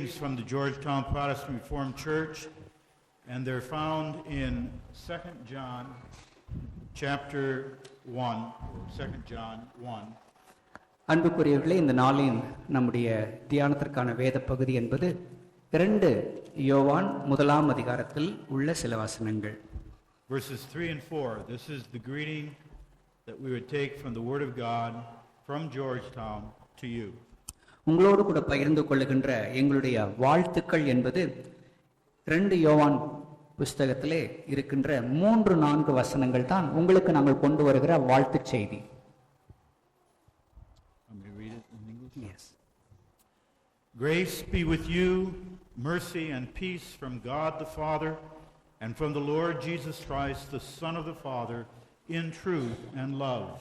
readings from the Georgetown Protestant Reformed Church, and they're found in 2 John chapter 1, 2 John 1. அன்புக்குரியவர்களே, இந்த நாளின் நம்முடைய தியானத்திற்கான வேத பகுதி என்பது 2 யோவான் 1ஆம் அதிகாரத்தில் உள்ள சில வசனங்கள். Verses 3 and 4. This is the greeting that we would take from the Word of God from Georgetown to you. உங்களோடு கூட பகிர்ந்து கொள்ளுகின்ற எங்களுடைய வாழ்த்துக்கள் என்பது 2 யோவான் புஸ்தகத்திலே இருக்கின்ற 3-4 வசனங்கள் தான் உங்களுக்கு நாங்கள் கொண்டு வருகிற வாழ்த்து செய்தி. Yes. Grace be with you, mercy and peace from God the Father and from the Lord Jesus Christ, the Son of the Father, in truth and love.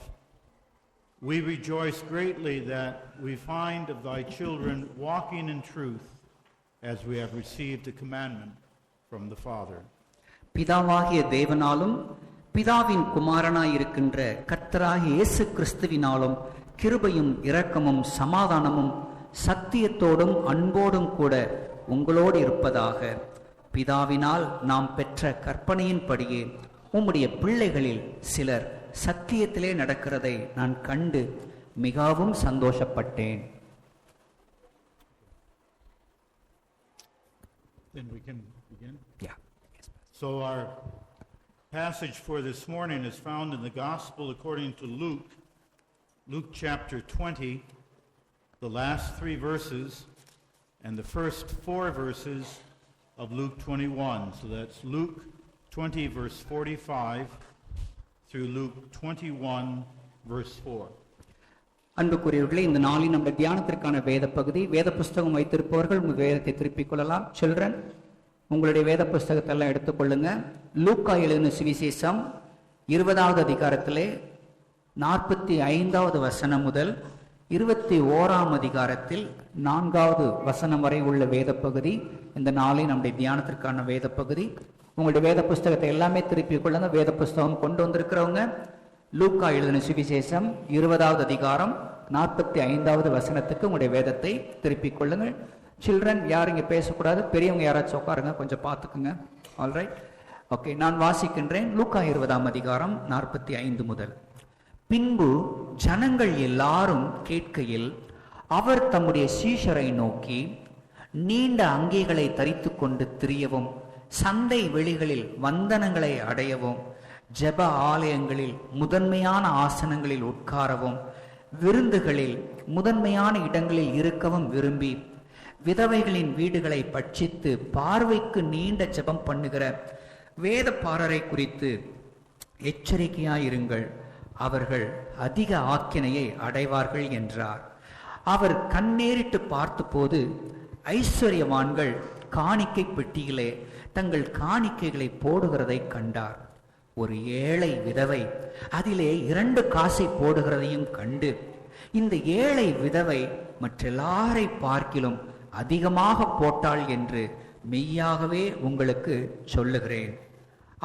We rejoice greatly that we find of thy children walking in truth, as we have received a commandment from the Father. பிதாவாகிய தேவனாலும் பிதாவின் குமாரனாய் இருக்கின்ற கர்த்தராகிய இயேசு கிறிஸ்துவினாலும் கிருபையும் இரக்கமும் சமாதானமும் சத்தியத்தோடும் அன்போடும் கூட உங்களோடு இருப்பதாக. பிதாவினால் நாம் பெற்ற கற்பனையின்படியே உம்முடைய பிள்ளைகளில் சிலர் சத்தியத்திலே நடக்கிறதை நான் கண்டு மிகவும் சந்தோஷப்பட்டேன். Then we can begin. Yeah. So our passage for this morning is found in the Gospel according to Luke chapter 20, the last 3 verses, and the first 4 verses of Luke 21. So that's Luke 20, verse 45, through Luke 21, verse 4. அன்புக்குரியவர்களே, இந்த நாளில் நம்முடைய தியானத்திற்கான வேத பகுதி, வேத புஸ்தகம் வைத்திருப்பவர்கள் உங்கள் வேதத்தை திருப்பிக் கொள்ளலாம். சில்ட்ரன், உங்களுடைய வேத புஸ்தகத்தை எல்லாம் எடுத்துக்கொள்ளுங்க. லூக்கா எழுதின சுவிசேஷம் 20வது அதிகாரத்திலே 45வது வசனம் முதல் 21ஆம் அதிகாரத்தில் 4வது வசனம் வரை உள்ள வேத பகுதி இந்த நாளில் நம்முடைய தியானத்திற்கான வேத பகுதி. உங்களுடைய வேத புஸ்தகத்தை எல்லாமே திருப்பிக் கொள்ளுங்க. வேத புஸ்தகம் கொண்டு வந்திருக்கிறவங்க லூக்கா எழுதின சுவிசேஷம் 20வது அதிகாரம் 45வது வசனத்துக்கு உங்களுடைய வேதத்தை திருப்பிக் கொள்ளுங்கள். சில்ட்ரன், யாரும் இங்கே பேசக்கூடாது. பெரியவங்க யாராச்சும் உட்காருங்க, கொஞ்சம் பார்த்துக்குங்க. Alright, okay. நான் வாசிக்கின்றேன். லூக்கா 20ஆம் அதிகாரம் 45 முதல். பின்பு ஜனங்கள் எல்லாரும் கேட்கையில் அவர் தம்முடைய சீஷரை நோக்கி, நீண்ட அங்கிகளை தரித்து கொண்டு திரியவும், சந்தை வெளிகளில் வந்தனங்களை அடையவும், ஜெப ஆலயங்களில் முதன்மையான ஆசனங்களில் உட்காரவும், விருந்துகளில் முதன்மையான இடங்களில் இருக்கவும் விரும்பி, விதவைகளின் வீடுகளை பட்சித்து பார்வைக்கு நீண்ட ஜெபம் பண்ணுகிற வேதபாரரை குறித்து எச்சரிக்கையாயிருங்கள், அவர்கள் அதிக ஆக்கினையை அடைவார்கள் என்றார். அவர் கண்ணேறிட்டு பார்த்தபோது ஐஸ்வர்யவான்கள் காணிக்கை பெட்டியிலே தங்கள் காணிக்கைகளை போடுகிறதை கண்டார். ஒரு ஏழை விதவை அதிலே 2 காசை போடுகிறதையும் கண்டு, இந்த ஏழை விதவை மற்றெல்லாரை பார்க்கிலும் அதிகமாக போட்டாள் என்று மெய்யாகவே உங்களுக்கு சொல்லுகிறேன்.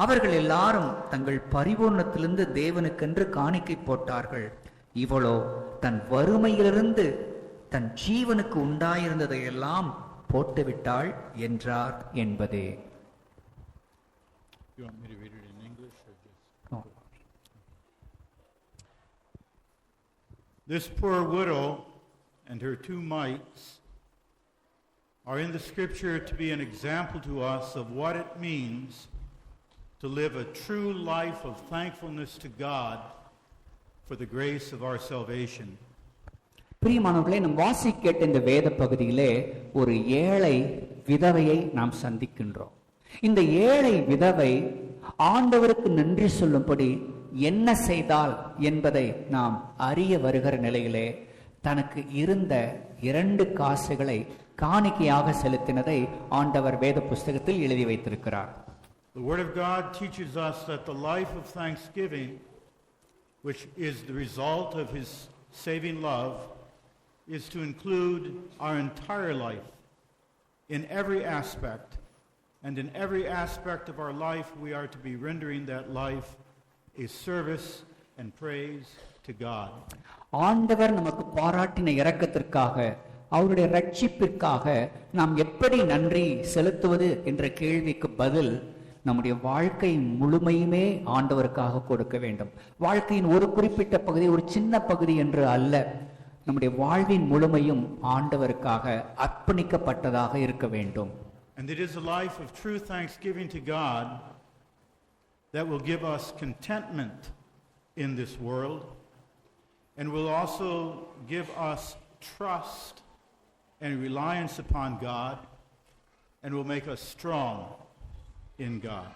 அவர்கள் எல்லாரும் தங்கள் பரிபூர்ணத்திலிருந்து தேவனுக்கென்று காணிக்கை போட்டார்கள். இவளோ தன் வறுமையிலிருந்து தன் ஜீவனுக்கு உண்டாயிருந்ததையெல்லாம் போட்டுவிட்டாள் என்றார் என்பதே. You want me to read it in English or just? No. This poor widow and her 2 mites are in the scripture to be an example to us of what it means to live a true life of thankfulness to God for the grace of our salvation. பிரியமானவர்களே, நாம் வாசிக்க இந்த வேத பகுதியிலே ஒரு ஏழை விதவையை நாம் சந்திக்கின்றோம். இந்த ஏழை விதவை ஆண்டவருக்கு நன்றி சொல்லும்படி என்ன செய்தால் என்பதை நாம் அறிய வருகிற நிலையிலே தனக்கு இருந்த 2 காசுகளை காணிக்கையாக செலுத்தினதை ஆண்டவர் வேத புஸ்தகத்தில் எழுதி வைத்திருக்கிறார். The Word of God teaches us that the life of thanksgiving, which is the result of His saving love, is to include our entire life in every aspect. And in every aspect of our life, we are to be rendering that life a service and praise to God. ஆண்டவர் நமக்கு பாராட்டின இரக்கத்திற்காக அவருடைய ரட்சிப்பிற்காக நாம் எப்படி நன்றி செலுத்துவது என்ற கேள்விக்கு பதில் நம்முடைய வாழ்க்கை முழுமையுமே ஆண்டவருக்காக கொடுக்க வேண்டும். வாழ்க்கையின் ஒரு குறிப்பிட்ட பகுதி, ஒரு சின்ன பகுதி என்று அல்ல, நம்முடைய வாழ்வின் முழுமையும் ஆண்டவருக்காக அர்ப்பணிக்கப்பட்டதாக இருக்க வேண்டும். And it is a life of true thanksgiving to God that will give us contentment in this world and will also give us trust and reliance upon God and will make us strong in God.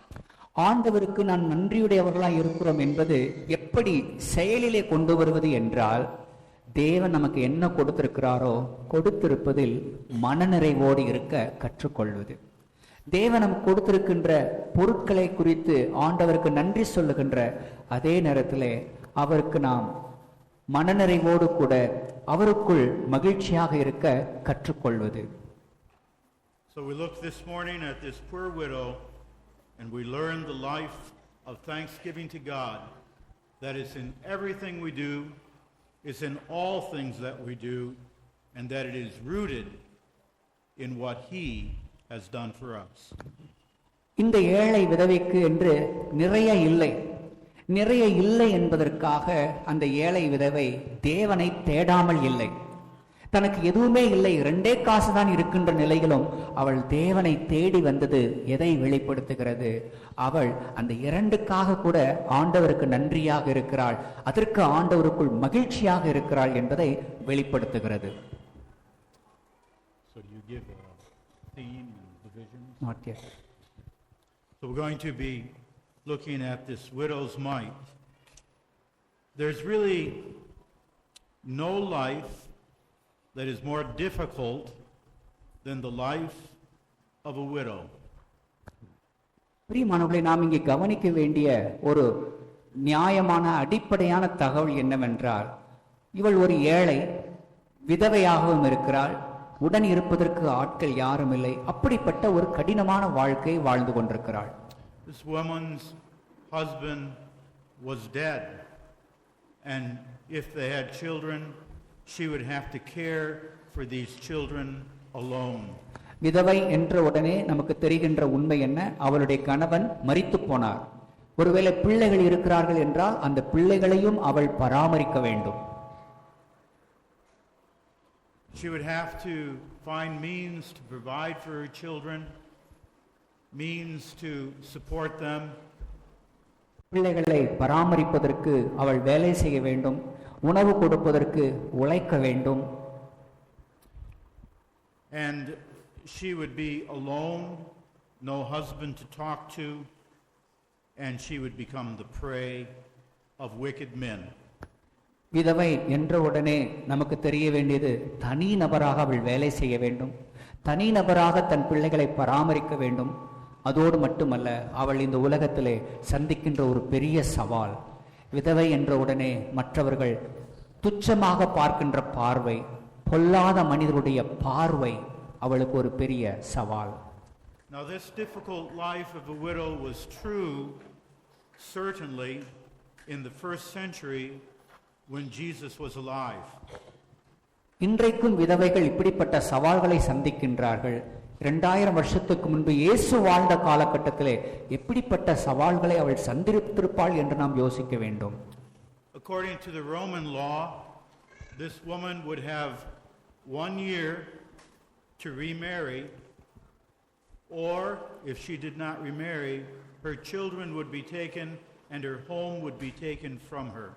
ஆண்டவருக்கு நான் நன்றியுடையவர்களாய் இருக்கிறோம் என்பது எப்படி செயலிலே கொண்டு வருவது என்றால், தேவன் நமக்கு என்ன கொடுத்திருக்கிறாரோ கொடுத்திருப்பதில் மனநிறைவோடு இருக்க கற்றுக்கொள்வது. தேவன் நமக்கு கொடுத்திருக்கின்ற பொருட்களை குறித்து ஆண்டவருக்கு நன்றி சொல்லுகின்ற அதே நேரத்திலே அவருக்கு நாம் மனநிறைவோடு கூட அவருக்குள் மகிழ்ச்சியாக இருக்க கற்றுக்கொள்வது. So we look this morning at this poor widow and we learn the life of thanksgiving to God that is in everything we do, is in all things that we do, and that it is rooted in what He has done for us. இந்த ஏழை விதவைக்கு என்று நிறைய இல்லை என்பதற்காக அந்த ஏழை விதவை தேவனை தேடாமல் இல்லை. தனக்கு எதுவுமே இல்லை, 2 காசு தான் இருக்கின்ற நிலையிலும் அவள் தேவனை தேடி வந்தது எதை வெளிப்படுத்துகிறது? அவள் அந்த 2க்காக கூட ஆண்டவருக்கு நன்றியாக இருக்கிறாள், அதற்கு ஆண்டவருக்குள் மகிழ்ச்சியாக இருக்கிறாள் என்பதை வெளிப்படுத்துகிறது. So do you give a theme and division? Not yet. So we're going to be looking at this widow's mite. There's really no life that is more difficult than the life of a widow. பிரியமானவர்களே, நாம் இங்கே கவனிக்க வேண்டிய ஒரு நியாயமான அடிப்படையான தகவல் என்னவென்றால், இவள் ஒரு ஏழை, விதவையாகவும் இருக்கிறாள், உடன் இருப்பதற்கு ஆட்கள் யாரும் இல்லை. அப்படிப்பட்ட ஒரு கடினமான வாழ்க்கை வாழ்ந்து கொண்டிருக்கிறாள். This woman's husband was dead, and if they had children, she would have to care for these children alone. விதவை என்ற உடனே நமக்கு தெரிகின்ற உண்மை என்ன? அவளுடைய கணவன் மரித்து போனார். ஒருவேளை பிள்ளைகள் இருக்கிறார்கள் என்றால் அந்த பிள்ளைகளையும் அவள் பராமரிக்க வேண்டும். She would have to find means to provide for her children, means to support them. பிள்ளைகளை பராமரிப்பதற்கு அவள் வேலை செய்ய வேண்டும், உணவு கொடுப்பதற்கு உழைக்க வேண்டும். And she would be alone, no husband to talk to, and she would become the prey of wicked men. விதவை என்ற உடனே நமக்கு தெரிய வேண்டியது, தனி நபராக அவள் வேலை செய்ய வேண்டும், தனி நபராக தன் பிள்ளைகளை பராமரிக்க வேண்டும். அதோடு மட்டுமல்ல, அவள் இந்த உலகத்திலே சந்திக்கின்ற ஒரு பெரிய சவால். விதவை என்ற உடனே மற்றவர்கள் துச்சமாக பார்க்கின்ற பார்வை, பொல்லாத மனிதருடைய பார்வை அவளுக்கு ஒரு பெரிய சவால். Now this difficult life of a widow was true certainly in the first century when Jesus was alive. இன்றைக்கும் விதவைகள் இப்படிப்பட்ட சவால்களை சந்திக்கின்றார்கள். 2000 வருஷத்துக்கு முன்பு இயேசு வாழ்ந்த காலகட்டத்திலே எப்படிப்பட்ட சவால்களை அவள் சந்தித்திருப்பாள் என்று நாம் யோசிக்க வேண்டும். According to the Roman law, this woman would have 1 year to remarry, or if she did not remarry, her children would be taken and her home would be taken from her.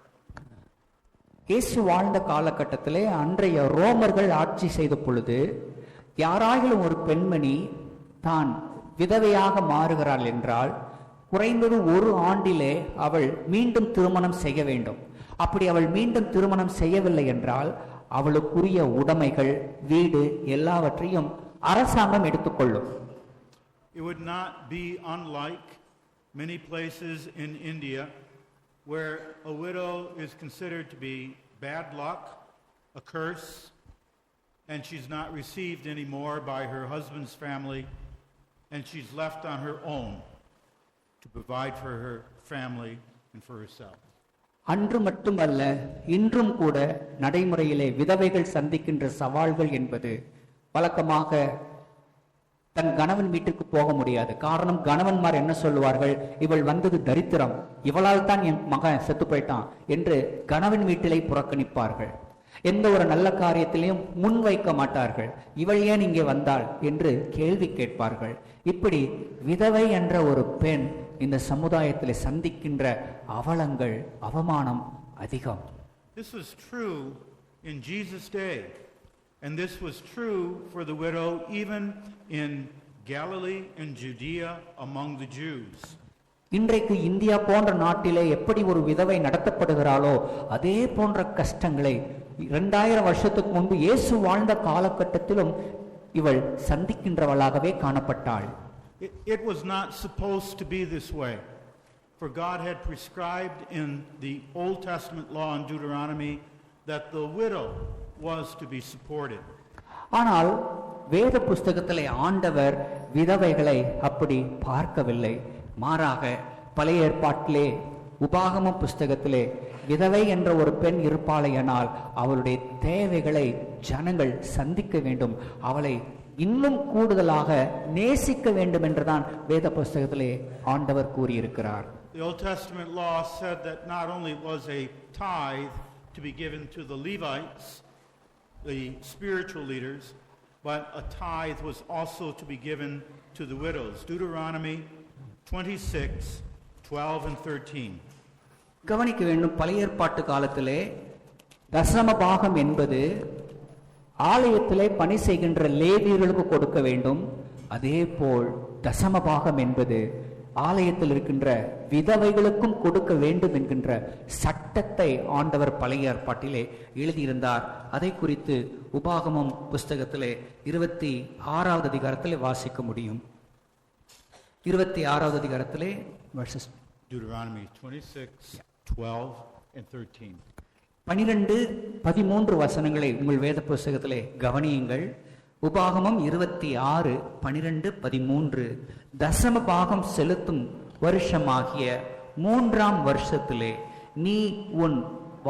இயேசு வாழ்ந்த காலகட்டத்திலே அன்றைய ரோமர்கள் ஆட்சி செய்த பொழுது யாராயிலும் ஒரு பெண்மணி தான் விதவையாக மாறுகிறாள் என்றால் குறைந்தது 1 ஆண்டிலே அவள் மீண்டும் திருமணம் செய்ய வேண்டும். அப்படி அவள் மீண்டும் திருமணம் செய்யவில்லை என்றால் அவளுக்குரிய உடைமைகள், வீடு எல்லாவற்றையும் அரசாங்கம் எடுத்துக்கொள்ளும். It would not be unlike many places in India where a widow is considered to be bad luck, a curse, and she's not received anymore by her husband's family, and she's left on her own to provide for her family and for herself. அன்று மட்டுமல்ல, இன்றும் கூட நடைமுறையிலே விதவைகள் சந்திக்கின்ற சவால்கள் என்பது வழக்கமாக தன் கணவன் வீட்டுக்கு போக முடியாது. காரணம், கணவன்மார் என்ன சொல்லுவார்கள், இவள் வந்தது தரித்திரம், இவளால் தான் என் மகன் செத்து போயிட்டான் என்று கணவன் வீட்டிலே புறக்கணிப்பார்கள். எந்த ஒரு நல்ல காரியத்திலையும் முன்வைக்க மாட்டார்கள். இவள் ஏன் இங்கே வந்தாள் என்று கேள்வி கேட்பார்கள். இப்படி விதவை என்ற ஒரு பெண் இந்த சமுதாயத்தில் சந்திக்கின்ற அவலங்கள், அவமானம் அதிகம். This was true in Jesus' day, and this was true for the widow even in Galilee and Judea among the Jews. இன்றைக்கு இந்தியா போன்ற நாட்டிலே எப்படி ஒரு விதவை நடத்தப்படுகிறாளோ அதே போன்ற கஷ்டங்களை 2000 வருஷத்துக்கு முன்பு இயேசு வாழ்ந்த காலகட்டத்திலும் இவள் சந்திக்கின்றவளாகவே காணப்பட்டாள். It was not supposed to be this way, for God had prescribed in the Old Testament law in Deuteronomy that the widow was to be supported. ஆனால் வேத புஸ்தகத்திலே ஆண்டவர் விதவைகளை அப்படி பார்க்கவில்லை. மாறாக பழைய ஏற்பாட்டிலே உபாகம புஸ்தகத்திலே விதவை என்ற ஒரு பெண் இருப்பாளையானால் அவளுடைய தேவைகளை ஜனங்கள் சந்திக்க வேண்டும், அவளை இன்னும் கூடுதலாக நேசிக்க வேண்டும் என்றுதான் வேத புஸ்தகத்திலே ஆண்டவர் கூறியிருக்கிறார். The Old Testament law said that not only was a tithe to be given to the Levites, the spiritual leaders, but a tithe was also to be given to the widows. Deuteronomy 26:12 and 13. கவனிக்க வேண்டும், பழைய ஏற்பாட்டு காலத்திலே தசம பாகம் என்பது ஆலயத்திலே பணி செய்கின்ற லேவியர்களுக்கு கொடுக்க வேண்டும். அதே போல் தசம பாகம் என்பது ஆலயத்தில் இருக்கின்ற விதவைகளுக்கும் கொடுக்க வேண்டும் என்கின்ற சட்டத்தை ஆண்டவர் பழைய ஏற்பாட்டிலே எழுதியிருந்தார். அதை குறித்து உபாகமம் புஸ்தகத்திலே 26வது அதிகாரத்திலே வாசிக்க முடியும். 26வது அதிகாரத்திலே Deuteronomy 26:12 and 13. 12-13 வசனங்களை உங்கள் வேத புஸ்தகத்திலே கவனியுங்கள். உபாகமம் 26:12-13. தசம பாகம் செலுத்தும் வருஷமாகிய 3ஆம் வருஷத்திலே நீ உன்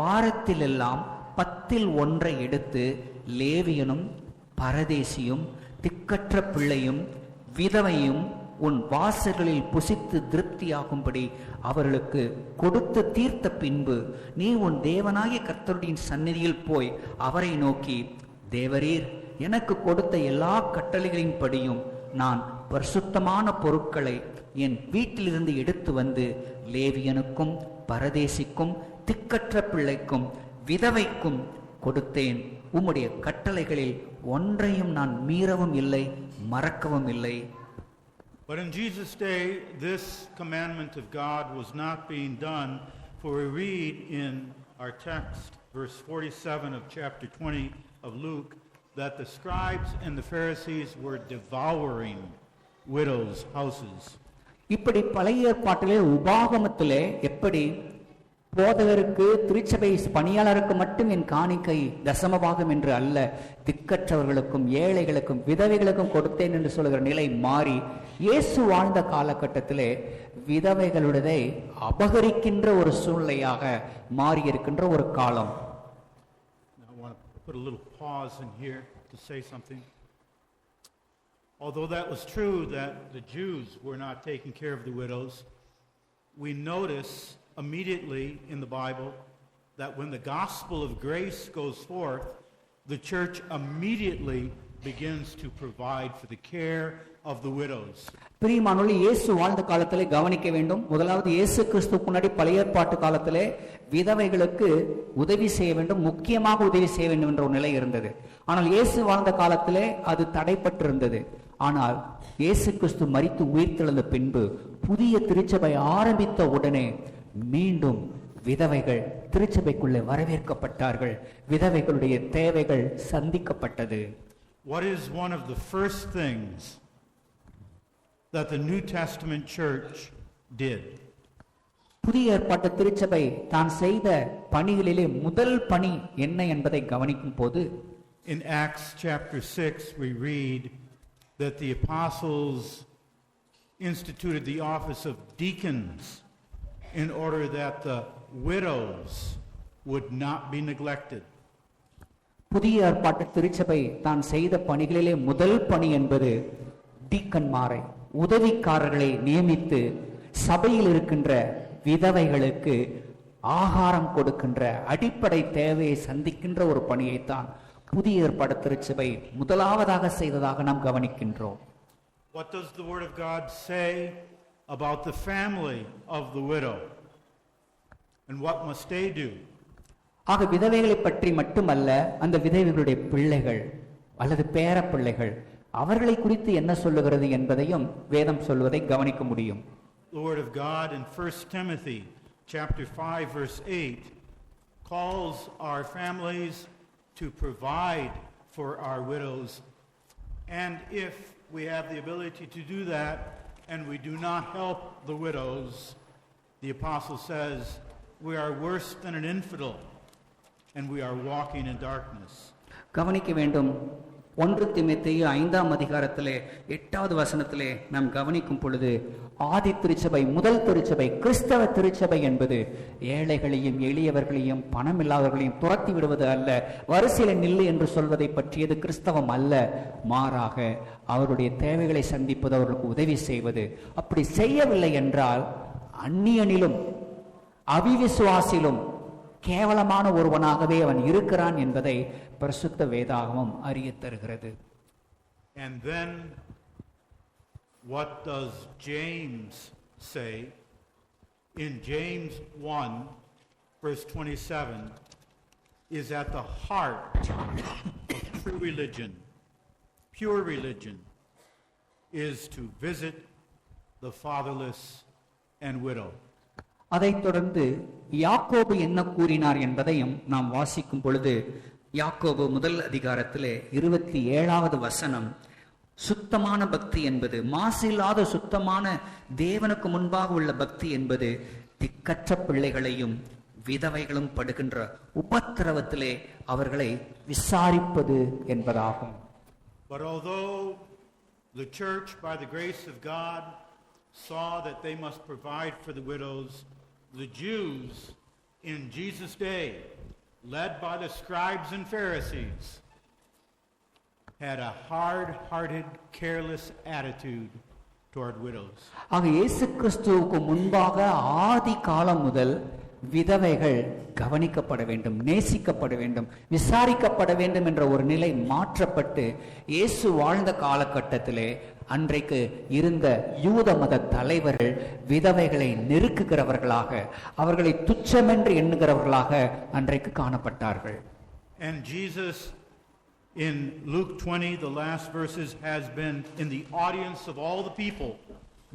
வாரத்திலெல்லாம் 10 எடுத்து லேவியனும் பரதேசியும் திக்கற்ற பிள்ளையும் விதவையும் உன் வாசல்களில் புசித்து திருப்தியாகும்படி அவர்களுக்கு கொடுத்து தீர்த்த பின்பு நீ உன் தேவனாகிய கர்த்தருடைய சந்நிதியில் போய் அவரை நோக்கி, தேவரீர் எனக்கு கொடுத்த எல்லா கட்டளைகளின் படியும் நான் பரிசுத்தமான பொருட்களை என் வீட்டிலிருந்து எடுத்து வந்து லேவியனுக்கும் பரதேசிக்கும் திக்கற்ற பிள்ளைக்கும் விதவைக்கும் கொடுத்தேன். உம்முடைய கட்டளைகளில் ஒன்றையும் நான் மீறவும் இல்லை, மறக்கவும் இல்லை. But in Jesus' day, this commandment of God was not being done, for we read in our text, verse 47 of chapter 20 of Luke, that the scribes and the Pharisees were devouring widows' houses. இப்படி பழைய ஏற்பாட்டிலே உபாகமத்திலே எப்படி போதகருக்கு திருச்சபை பணியாளருக்கு மட்டும் என் காணிக்கை தசமபாகம் என்று அல்ல, திக்கற்றவர்களுக்கும் ஏழைகளுக்கும் விதவைகளுக்கும் கொடுத்தேன் என்று சொல்கிற நிலை மாறி இயேசு வாழ்ந்த காலகட்டத்திலே விதவைகளுடைய அபகரிக்கின்ற ஒரு சூழ்நிலையாக மாறி இருக்கின்ற ஒரு காலம். I want to put a little pause in here to say something. Although that was true that the Jews were not taking care of the widows, we notice immediately in the Bible that when the gospel of grace goes forth, the church immediately begins to provide for the care of the widows. பிரியமானவர்களே, இயேசு வாழ்ந்த காலத்திலே கவனிக்க வேண்டும். முதலாவது இயேசு கிறிஸ்துவுக்கு முன்னாடி பழைய ஏற்பாட்டு காலத்திலே விதவைகளுக்கு உதவி செய்ய வேண்டும், முக்கியமாக உதவி செய்ய வேண்டும் என்ற ஒரு நிலை இருந்தது. ஆனால் இயேசு வாழ்ந்த காலத்திலே அது தடைப்பட்டிருந்தது. ஆனால் இயேசு கிறிஸ்து மரித்து உயிர்த்தெழுந்த பின்பு புதிய திருச்சபை ஆரம்பித்த உடனே மீண்டும் விதவைகள் திருச்சபைக்குள்ளே வரவேற்கப்பட்டார்கள். விதவைகளுடைய தேவைகள் சந்திக்கப்பட்டது. What is one of the first things that the New Testament church did? புதிய ஏற்பாட்டு திருச்சபை தான் செய்த பணிகளிலே முதல் பணி என்ன என்பதை கவனிக்கும் போது in Acts chapter 6 we read that the apostles instituted the office of deacons in order that the widows would not be neglected. புதிய ஏற்பாட்டு திருச்சபை தான் செய்த பணிகளிலே முதல் பணி என்பது டீக்கன்மாரை, உதவிக்காரர்களை நியமித்து சபையில் இருக்கின்ற விதவைகளுக்கு ஆகாரம் கொடுக்கின்ற அடிப்படை தேவையை சந்திக்கின்ற ஒரு பணியைத்தான் புதிய ஏற்பாடு திருச்சபை முதலாவதாக செய்ததாக நாம் கவனிக்கின்றோம். What does the Word of God say about the family of the widow? And what must they do? ஆக விதவைகளை பற்றி மட்டுமல்ல, அந்த விதவைகளுடைய பிள்ளைகள் அல்லது பேர பிள்ளைகள் அவர்களை குறித்து என்ன சொல்லுகிறது என்பதையும் வேதம் சொல்வதை கவனிக்க முடியும். The Word of God in 1 Timothy chapter 5 verse 8 calls our families to provide for our widows, and if we have the ability to do that and we do not help the widows, the apostle says we are worse than an infidel and we are walking in darkness. கவனிக்க வேண்டும். 1 தீமோத்தேயு 5ஆம் அதிகாரத்திலே 8வது வசனத்திலே நாம் கவனிக்கும் பொழுது, ஆதி திருச்சபை, முதல் திருச்சபை, கிறிஸ்தவ திருச்சபை என்பது ஏழைகளையும் எளியவர்களையும் பணமில்லாதவர்களையும் துரத்தி விடுவது அல்ல, வரிசையில நில்லு என்று சொல்வதை பற்றியது கிறிஸ்தவம் அல்ல. மாறாக அவருடைய தேவைகளை சந்திப்பது, அவர்களுக்கு உதவி செய்வது. அப்படி செய்யவில்லை என்றால் அந்நியனிலும் அவிவிசுவாசிலும் கேவலமான ஒருவனாகவே அவன் இருக்கிறான் என்பதை பரிசுத்த வேதாகமம் அறியத் தருகிறது. And then what does James say? In James 1 verse 27 is at the heart of true religion. Pure religion is to visit the fatherless and widow. அதைத் தொடர்ந்து யாக்கோபு என்ன கூறினார் என்பதையும் நாம் வாசிக்கும் பொழுது, யாக்கோபு முதல் அதிகாரத்திலே 27வது வசனம், சுத்தமான பக்தி என்பது, மாசில்லாத சுத்தமான தேவனுக்கு முன்பாக உள்ள பக்தி என்பது திக்கற்ற பிள்ளைகளையும் விதவைகளும் படுகின்ற உபத்திரவத்திலே அவர்களை விசாரிப்பது என்பதாகும். But although the church, by the grace of God, saw that they must provide for the widows, the Jews in Jesus' day, led by the scribes and Pharisees, had a hard-hearted, careless attitude toward widows. ஆக இயேசு கிறிஸ்துவுக்கு முன்பாக ஆதி காலம் முதல் விதவைகள் கவனிக்கப்பட வேண்டும், நேசிக்கப்பட வேண்டும், விசாரிக்கப்பட வேண்டும் என்ற ஒரு நிலை மாற்றப்பட்டு இயேசு வாழ்ந்த காலகட்டத்திலே அன்றைக்கு இருந்த யூத மத தலைவர்கள் விதவைகளை நெருக்குகிறவர்களாக, அவர்களை துச்சமென்று எண்ணுகிறவர்களாக அன்றைக்கு காணப்பட்டார்கள். And Jesus in Luke 20, the last verses, has been in the audience of all the people,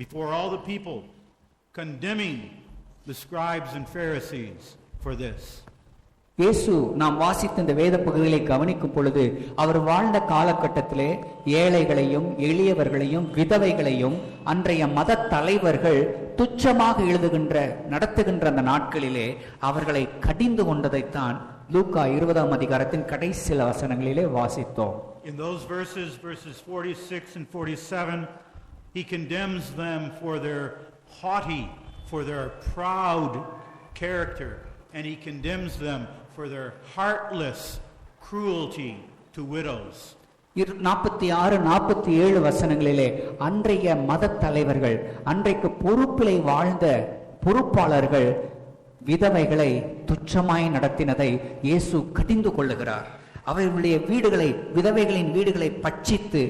before all the people, condemning the scribes and Pharisees for this. இயேசு நாம் வாசித்த இந்த வேத பகுதிகளை கவனிக்கும் பொழுது, அவர் வாழ்ந்த காலகட்டத்திலே ஏழைகளையும் எளியவர்களையும் விதவைகளையும் அன்றைய மத தலைவர்கள் துச்சமாக நடத்துகின்ற அந்த நாட்களிலே அவர்களை கடிந்து கொண்டதைத்தான் லூக்கா 20ஆம் அதிகாரத்தின் கடைசி சில வசனங்களிலே வாசித்தோம். In those verses 46 and 47, he condemns them for their haughty, for their proud character, and he condemns them for their heartless cruelty to widows. 46-47 வசனங்களிலே அன்றைய மத தலைவர்கள், அன்றைக்கு பொறுப்பிலே வாழ்ந்த பொறுப்பாளர்கள் விதவைகளை துச்சமாய் நடத்தினதை இயேசு கடிந்து கொள்ளுகிறார். அவர்களுடைய வீடுகளை, விதவைகளின் வீடுகளை பட்சித்து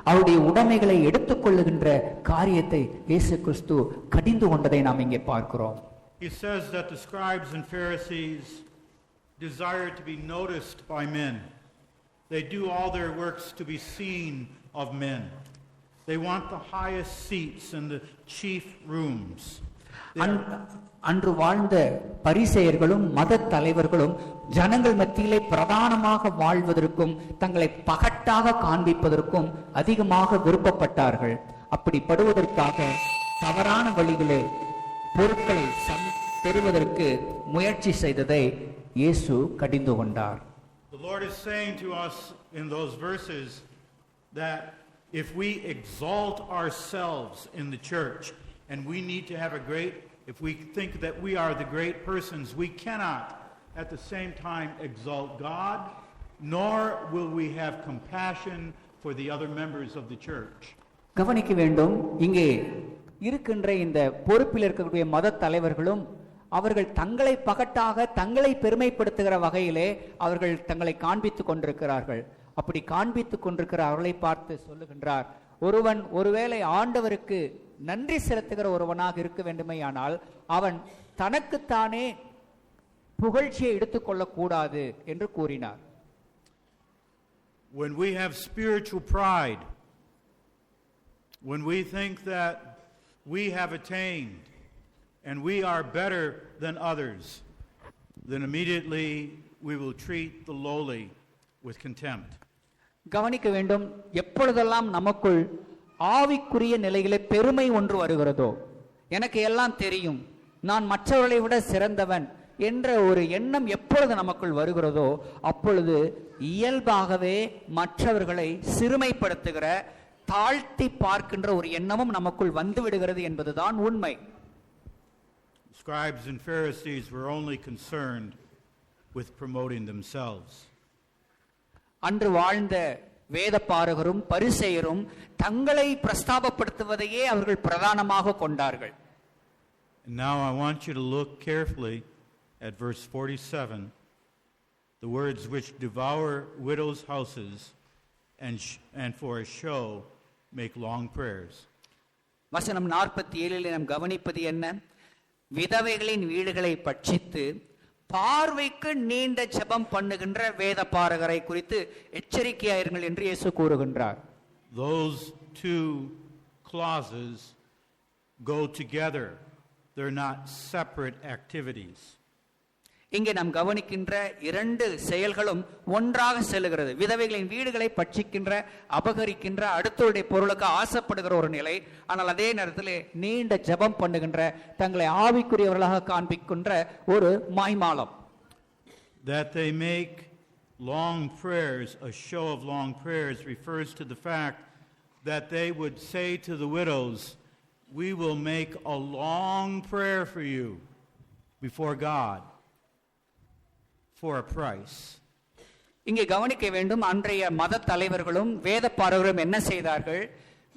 அவருடைய உடைமைகளை எடுத்துக் கொள்ளுகின்ற காரியத்தை இயேசு கிறிஸ்து கடிந்து கொண்டதை நாம் இங்கே பார்க்கிறோம். He says that the scribes and Pharisees desire to be noticed by men. They do all their works to be seen of men. They want the highest seats in the chief rooms. அன்று வாழ்ந்த பரிசேயர்களும் மத தலைவர்களும் ஜனங்கள் மத்தியிலே பிரதானமாக வாழ்வதற்கும் தங்களை பகட்டாக காண்பிப்பதற்கும் அதிகமாக விருப்பப்பட்டார்கள். அப்படிப்படுவதற்காக தவறான வழிகளே பொருட்களை பெறுவதற்கு முயற்சி செய்ததை இயேசு கடிந்து கொண்டார். The Lord is saying to us in those verses that if we exalt ourselves in the church, and we need to have a great if we think that we are the great persons, we cannot at the same time exalt God, nor will we have compassion for the other members of the church. கவனிக்க வேண்டும், இங்கே இருக்கின்ற இந்த பொறுப்பில் இருக்கக்கூடிய மத தலைவர்களும் அவர்கள் தங்களை பகட்டாக தங்களை பெருமைப்படுத்துகிற வகையிலே அவர்கள் தங்களை காண்பித்துக் கொண்டிருக்கிறார்கள். அப்படி காண்பித்துக் கொண்டிருக்கிற அவர்களை பார்த்து சொல்லுகின்றார், ஒருவன் ஒருவேளை ஆண்டவருக்கு நன்றி செலுத்துகிற ஒருவனாக இருக்க வேண்டுமேயானால் அவன் தனக்குத்தானே புகழ்ச்சியை எடுத்துக்கொள்ளக் கூடாது என்று கூறினார். When we have spiritual pride, when we think that we have attained and we are better than others, then immediately we will treat the lowly with contempt. கவனிக்க வேண்டும், எப்பொழுதெல்லாம் நமக்குள் ஆவிக்குரிய நிலையிலே பெருமை ஒன்று வருகிறதோ, எனக்கு எல்லாம் தெரியும், நான் மற்றவர்களை விட சிறந்தவன் என்ற ஒரு எண்ணம் எப்பொழுது நமக்குள் வருகிறதோ அப்பொழுது இயல்பாகவே மற்றவர்களை சிறுமைப்படுத்துகிற தாழ்த்தி பார்க்கின்ற ஒரு எண்ணமும் நமக்குள் வந்து விடுகிறது என்பதுதான் உண்மை. Scribes and Pharisees were only concerned with promoting themselves. அன்று வாழ்ந்த வேதபாரகரும் பரிசேயரும் தங்களை பிரஸ்தாபப்படுத்துவதையே அவர்கள் பிரதானமாக கொண்டார்கள். Now I want you to look carefully at verse 47, the words which devour widows' houses and for a show make long prayers. வசனம் 47 நாம் கவனிப்பது என்ன? விதவைகளின் வீடுகளை பட்சித்து பார்வைக்கு நீண்ட ஜெபம் பண்ணுகின்ற வேதபாரகரை குறித்து எச்சரிக்கையாயிருங்கள் என்று இயேசு கூறுகின்றார். Those two clauses go together. They're not separate activities. இங்கே நாம் கவனிக்கின்ற இரண்டு செயல்களும் ஒன்றாக செல்லுகிறது. விதவைகளின் வீடுகளை பட்சிக்கின்ற, அபகரிக்கின்ற, அடுத்தவருடைய பொருளுக்கு ஆசைப்படுகிற ஒரு நிலை, ஆனால் அதே நேரத்தில் நீண்ட ஜெபம் பண்ணுகின்ற, தங்களை ஆவிக்குரியவர்களாக காண்பிக்கின்ற ஒரு மாய்மாலம். That they make long prayers, a show of long prayers, refers to the fact that they would say to the widows, we will make a long prayer for you before God for a price. இங்கே கவனிக்க வேண்டும், அன்றைய மத தலைவர்களும் வேதபாரகரும் என்ன செய்தார்கள்?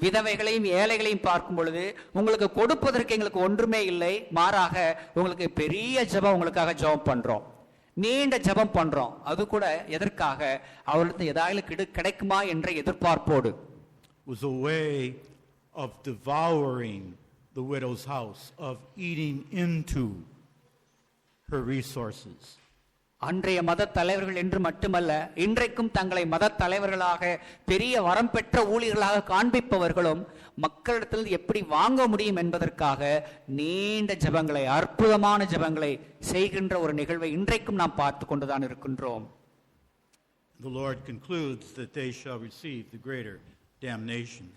விதவைகளையும் ஏழைகளையும் பார்க்கும் பொழுது உங்களுக்கு கொடுப்பதற்கு எங்களுக்கு ஒன்றுமே இல்லை, மாறாக உங்களுக்கு பெரிய ஜெபம், உங்களுக்காக ஜெபம் பண்றோம், நீண்ட ஜெபம் பண்றோம். அது கூட எதற்காக? அவர்களுக்கு ஏதாவது கிடைக்குமா என்ற எதிர்பார்ப்போடு. Was a way of devouring the widow's house, of eating into her resources. அன்றைய மத தலைவர்கள் என்று மட்டுமல்ல, இன்றைக்கும் தங்களை மத தலைவர்களாக பெரிய வரம் பெற்ற ஊழியர்களாக காண்பிப்பவர்களும் மக்களிடத்தில் எப்படி வாங்க முடியும் என்பதற்காக நீண்ட ஜெபங்களை, அற்புதமான ஜெபங்களை செய்கின்ற ஒரு நிகழ்வை இன்றைக்கும் நாம் பார்த்து கொண்டுதான் இருக்கின்றோம். The Lord concludes that they shall receive the greater damnation.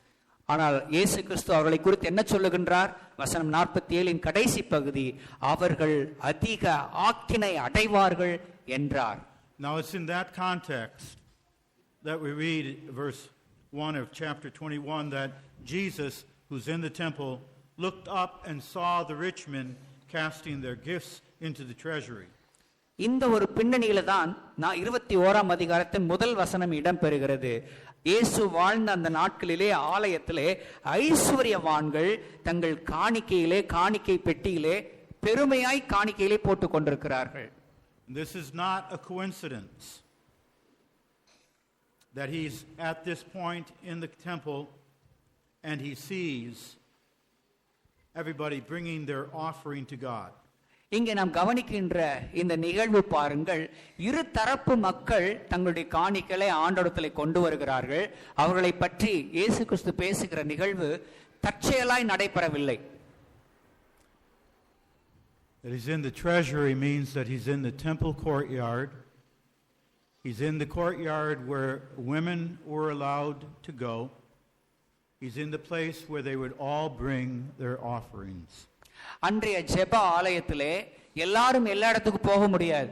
ஆனால் இயேசு கிறிஸ்து அவர்களை குறித்து என்ன சொல்லுகின்றார்? வசனம் 47 கடைசி பகுதி, அவர்கள் அதிக ஆக்கினை அடைவார்கள் என்றார். Now it's in that context that we read verse 1 of chapter 21 that Jesus, who's in the temple, looked up and saw the rich men casting their gifts into the treasury. இந்த ஒரு பின்னணியில தான் 21ஆம் அதிகாரத்தின் முதல் வசனம் இடம்பெறுகிறது. இயேசு வாழ்ந்த அந்த நாட்களிலே ஆலயத்திலே ஐஸ்வர்யவான்கள் தங்கள் காணிக்கையிலே, காணிக்கை பெட்டியிலே பெருமையாய் காணிக்கையிலே போட்டுக் கொண்டிருக்கிறார்கள். This is not a coincidence that he's at this point in the temple and he sees everybody bringing their offering to God. இங்கே நாம் கவனிக்கின்ற இந்த நிகழ்வு பாருங்கள், இரு தரப்பு மக்கள் தங்களுடைய காணிக்கைகளை ஆண்டவரிடத்தில் கொண்டு வருகிறார்கள். அவர்களை பற்றி இயேசு கிறிஸ்து பேசுகிற நிகழ்வு தற்செயலாய் நடைபெறவில்லை. That he's in the treasury means that he's in the temple courtyard. He's in the courtyard where women were allowed to go. He's in the place where they would all bring their offerings. அன்றைய ஜெப ஆலயத்திலே எல்லாரும் எல்லா இடத்துக்கு போக முடியாது.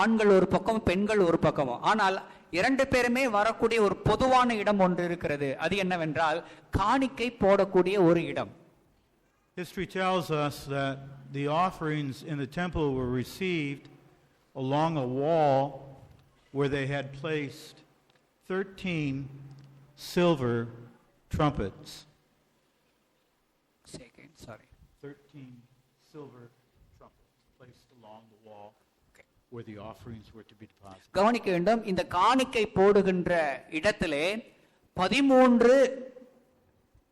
ஆண்கள் ஒரு பக்கம், பெண்கள் ஒரு பக்கம். ஆனால் இரண்டு பேருமே வரக்கூடிய ஒரு பொதுவான இடம் ஒன்று இருக்கிறது. அது என்னவென்றால் காணிக்கை போடக்கூடிய ஒரு இடம். History tells us that the offerings in the temple were received along a wall where they had placed 13 silver trumpets. Second, sorry. 13 silver trumpets placed along the wall where the offerings were to be deposited. கவனிக்க வேண்டும், இந்த காணிக்கை போடுகின்ற இடத்திலே 13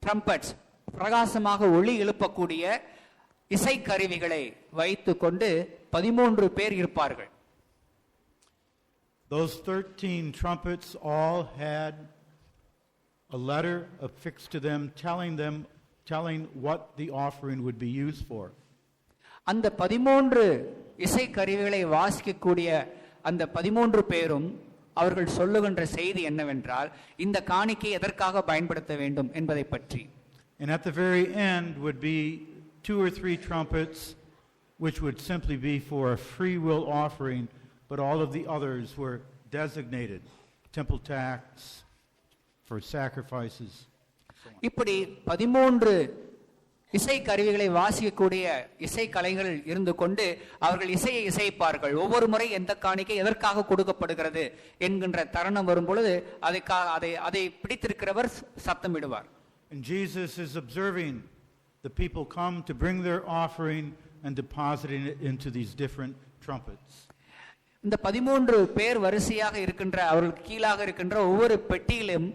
trumpets, பிரகாசமாக ஒளி எழுப்பக்கூடிய இசைக்கருவிகளை வைத்துக்கொண்டு 13 பேர் இருப்பார்கள். Those 13 trumpets all had a letter affixed to them telling what the offering would be used for. அந்த 13 இசைக்கருவிகளை வாசிக்கக்கூடிய அந்த 13 பேரும் அவர்கள் சொல்லுகின்ற செய்தி என்னவென்றால், இந்த காணிக்கை எதற்காக பயன்படுத்த வேண்டும் என்பதை பற்றி. And at the very end would be 2 or 3 trumpets which would simply be for a free will offering, but all of the others were designated temple tax, for sacrifices. இப்படி 13 இசை கருவிகளை வாசிக்கக்கூடிய இசை கலைஞர்கள் இருந்து கொண்டு அவர்கள் இசையை இசைப்பார்கள். ஒவ்வொரு முறை எந்த காணிக்கை எதற்காக கொடுக்கப்படுகிறது என்கின்ற தருணம் வரும் பொழுது அதை பிடித்திருக்கிறவர் சத்தமிடுவார். And Jesus is observing the people come to bring their offering and depositing it into these different trumpets. இந்த 13 பேர் வரிசையாக இருக்கின்ற அவர்களுக்கு கீழாக இருக்கின்ற ஒவ்வொரு பெட்டியிலும்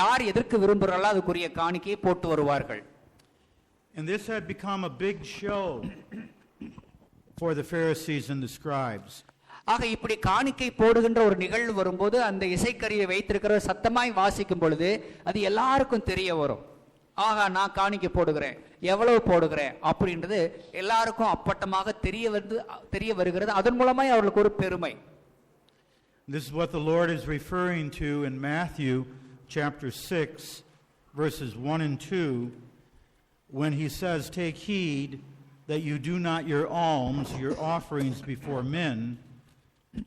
யார் எதற்கு விரும்புகிறார்களோ அதுக்குரிய காணிக்கையை போட்டு வருவார்கள். And this had become a big show for the Pharisees and the scribes. ஆக இப்படி காணிக்கை போடுகின்ற ஒரு நிகழ்வு வரும்போது அந்த இசைக்கருவியை வைத்திருக்கிற சத்தமாய் வாசிக்கும் பொழுது அது எல்லாருக்கும் தெரிய வரும். ஆகா, நான் காணிக்கை போடுகிறேன், எவ்வளவு போடுகிறேன் அப்படின்றது எல்லாருக்கும் அப்பட்டமாக தெரிய வருகிறது. அதன் மூலமாய் அவர்களுக்கு ஒரு பெருமை. This is what the Lord is referring to in Matthew chapter 6 verses 1 and 2 when he says, "Take heed that you do not your alms, your offerings before men,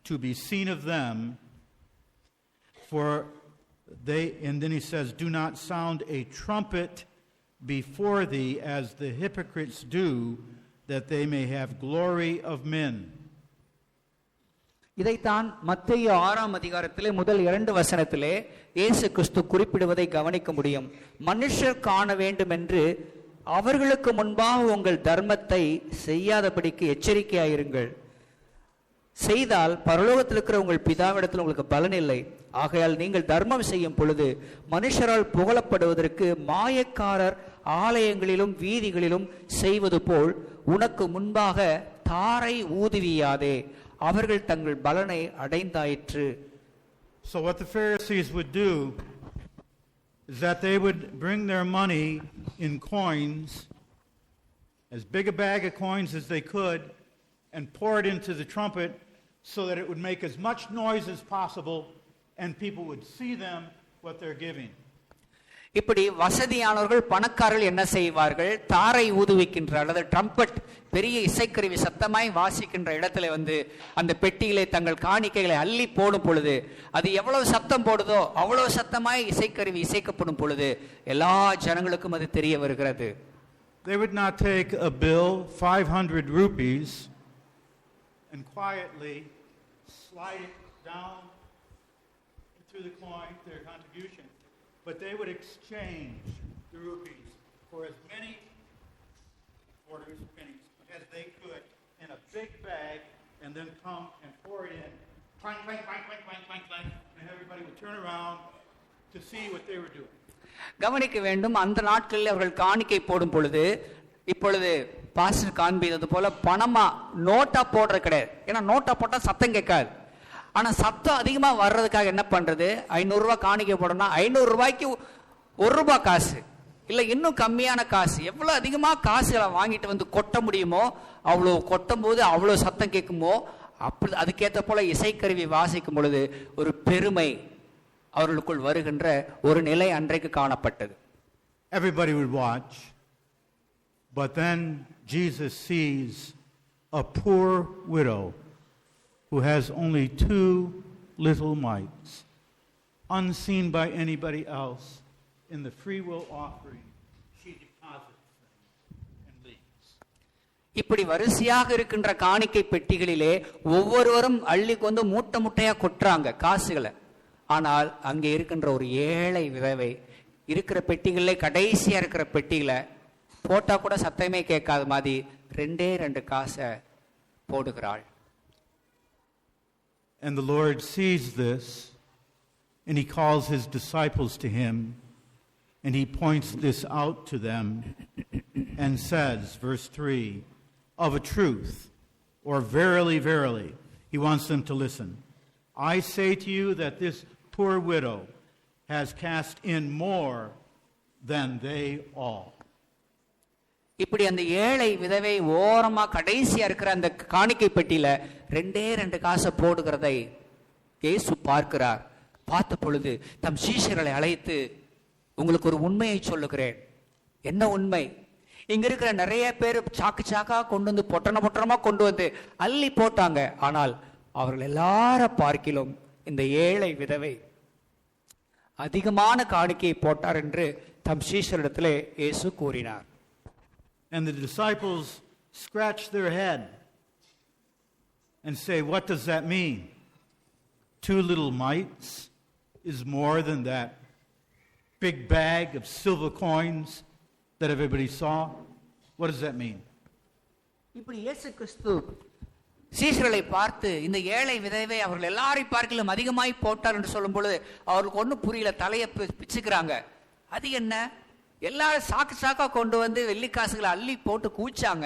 to be seen of them, for they," and then he says, "do not sound a trumpet before thee as the hypocrites do, that they may have glory of men." இதைத்தான் மத்தேயு 6ஆம் அதிகாரத்திலே முதல் 2 வசனத்திலே இயேசு கிறிஸ்து குறிப்பிடுவதை கவனிக்க முடியும். மனுஷர் காண வேண்டும் என்று அவர்களுக்கு முன்பாக உங்கள் தர்மத்தை செய்யாதபடிக்கு எச்சரிக்கையாயிருங்கள். செய்தால் பரலோகத்தில் இருக்கிற உங்கள் பிதாவிடத்தில் உங்களுக்கு பலன் இல்லை. ஆகையால் நீங்கள் தர்மம் செய்யும் பொழுது மனுஷரால் புகழப்படுவதற்கு மாயக்காரர் ஆலயங்களிலும் வீதிகளிலும் செய்வது போல் உனக்கு முன்பாக தாரை ஊதுவியாதே, அவர்கள் தங்கள் பலனை அடைந்தாயிற்று. So what the Pharisees would do is that they would bring their money in coins, as big a bag of coins as they could, and pour it into the trumpet so that it would make as much noise as possible and people would see them what they're giving. இப்படி வசதியானவர்கள் பணக்காரர்கள் என்ன செய்வார்கள், தாரை ஊதுவிக்கின்ற அல்லது trumpet பெரிய இசைக்கருவி சத்தமாய் வாசிக்கின்ற இடத்துல அந்த பெட்டியிலே தங்கள் காணிக்கைகளை அள்ளி போடும் பொழுது அது எவ்வளவு சத்தம் போடுதோ அவ்வளவு சத்தமாய் இசைக்கருவி இசைக்கப்படும் பொழுது எல்லா ஜனங்களுக்கும் அது தெரிய வருகிறது. They would not take a bill, 500 rupees, and quietly slide it down through the coin, their contribution. But they would exchange the rupees for as many quarters, pennies, as they could in a big bag, and then come and pour it in. Clank, clank, clank, clank, clank, clank, clank, and everybody would turn around to see what they were doing. கவனிக்க வேண்டும், அந்த நாட்களில் அவர்கள் காணிக்கை போடும் பொழுது இப்பொழுது pastor காண்பித்தது போல பணமா நோட்டா போடுற கிடையாது. ஏன்னா நோட்டா போட்டா சத்தம் கேட்காது. ஆனா சத்தம் அதிகமா வர்றதுக்காக என்ன பண்றது, 500 ரூபாய் காணிக்கை போடணும்னா 500 ரூபாய்க்கு 1 ரூபாய் காசு இல்ல இன்னும் கம்மியான காசு, எவ்வளவு அதிகமா காசுகளை வாங்கிட்டு கொட்ட முடியுமோ அவ்வளவு கொட்டும் போது அவ்வளவு சத்தம் கேட்குமோ அப்படி அதுக்கேற்ற போல இசைக்கருவி வாசிக்கும் பொழுது ஒரு பெருமை அவர்களுக்குள் வருகின்ற ஒரு நிலை அன்றைக்கு காணப்பட்டது. Everybody would watch, but then Jesus sees a poor widow who has only 2 little mites, unseen by anybody else, in the free will offering, she deposits them இப்படி வரிசையாக இருக்கின்ற காணிக்கை பெட்டிகளிலே ஒவ்வொருவரும் அள்ளி கொண்டு மூட்டை மூட்டையா கொட்டுறாங்க காசுகளை. ஆனால் அங்கே இருக்கின்ற ஒரு ஏழை விதவை இருக்கிற பெட்டிகளிலே கடைசியா இருக்கிற பெட்டியில போட்டா கூட சத்தமே கேட்காத மாதிரி 2 காசை போடுகிறாள். And the Lord sees this, and he calls his disciples to him, and he points this out to them and says, verse 3, of a truth, or verily, verily, he wants them to listen. I say to you that this poor widow has cast in more than they all. இப்படி அந்த ஏழை விதவை ஓரமா கடைசியா இருக்கிற அந்த காணிக்கை பெட்டியில 2 காசை போடுகிறதை இயேசு பார்க்கிறார். பார்த்த பொழுது தம் சீஷர்களை அழைத்து, உங்களுக்கு ஒரு உண்மையை சொல்லுகிறேன். என்ன உண்மை? இங்க இருக்கிற நிறைய பேர் சாக்கு சாக்கா கொண்டு வந்து பொட்டணமா கொண்டு வந்து அள்ளி போட்டாங்க. ஆனால் அவர்கள் எல்லார பார்க்கிலும் இந்த ஏழை விதவை அதிகமான காணிக்கையை போட்டார் என்று தம் சீஷரிடத்திலே இயேசு கூறினார். And the disciples scratch their head and say, what does that mean? 2 little mites is more than that big bag of silver coins that everybody saw? What does that mean? இப்படி இயேசு கிறிஸ்து சீஷர்களை பார்த்து இந்த ஏழை விதவை அவர்கள் எல்லாரையும் பார்க்கலும் அதிகமாய் போட்டார் என்று சொல்லும் பொழுது அவர்களுக்கு ஒன்றும் புரியல, தலையை பிச்சுக்கிறாங்க. அது என்ன? எல்லாரும் சாக்கு சாக்கா கொண்டு வந்து வெள்ளிக்காசுகளை அள்ளி போட்டு கூச்சாங்க.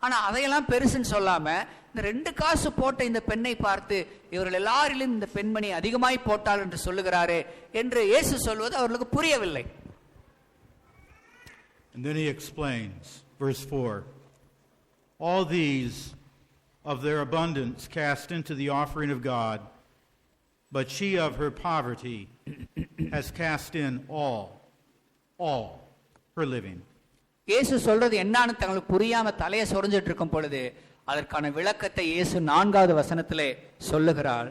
ஆனா அதையெல்லாம் பெருசுன்னு சொல்லாம இந்த 2 காசு போட்ட இந்த பெண்ணை பார்த்து இவர்கள் எல்லாரிலும் இந்த பெண்மணி அதிகமாய் போட்டாள் என்று சொல்லுகிறாரே என்று இயேசு சொல்வது அவர்களுக்கு புரியவில்லை. And then he explains, verse 4, all these of their abundance cast into the offering of God, but she of her poverty has cast in all her living. இயேசு சொல்றது என்னன்னு தங்களுக்கு புரியாம தலையை சொரிஞ்சிட்டு இருக்கும் பொழுது அதற்கான விளக்கத்தை இயேசு 4வது வசனத்திலே சொல்லுகிறார்.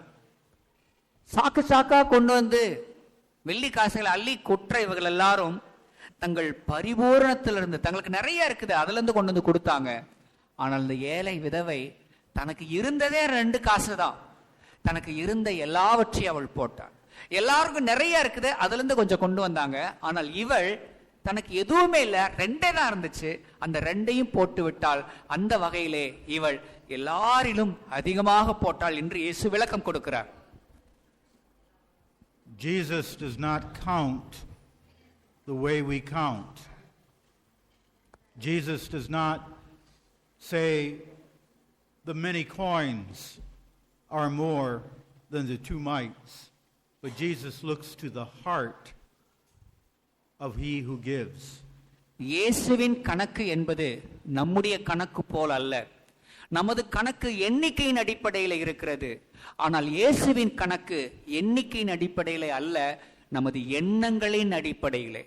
சாக்கு சாக்கா கொண்டு வந்து வெள்ளி காசுகளை அள்ளி கொற்ற இவர்கள் எல்லாரும் தங்கள் பரிபூரணத்திலிருந்து தங்களுக்கு நிறைய இருக்குது அதுல இருந்து கொண்டு வந்து கொடுத்தாங்க. ஆனால் இந்த ஏழை விதவை தனக்கு இருந்ததே 2 காசு தான். தனக்கு இருந்த எல்லாவற்றையும் அவள் போட்டாள். எல்லாருக்கும் நிறைய இருக்குது அதுல இருந்து கொஞ்சம் கொண்டு வந்தாங்க. ஆனால் இவள் தனக்கு எதுவுமே இல்ல, 2 தான் இருந்துச்சு, அந்த 2ஐயும் போட்டு விட்டாள். அந்த வகையிலே இவள் எல்லாரிலும் அதிகமாக போட்டாள் என்று இயேசு விளக்கம் கொடுக்கிறார். Jesus does not count the way we count. Jesus does not say the many coins are more than the 2 mites, but Jesus looks to the heart of he who gives. இயேசுவின் கணக்கு என்பது நம்முடைய கணக்கு போல் அல்ல. நமது கணக்கு எண்ணிக்கையின் அடிப்படையில் இருக்கிறது. ஆனால் இயேசுவின் கணக்கு எண்ணிக்கையின் அடிப்படையில் அல்ல, நமது எண்ணங்களின் அடிப்படையிலே.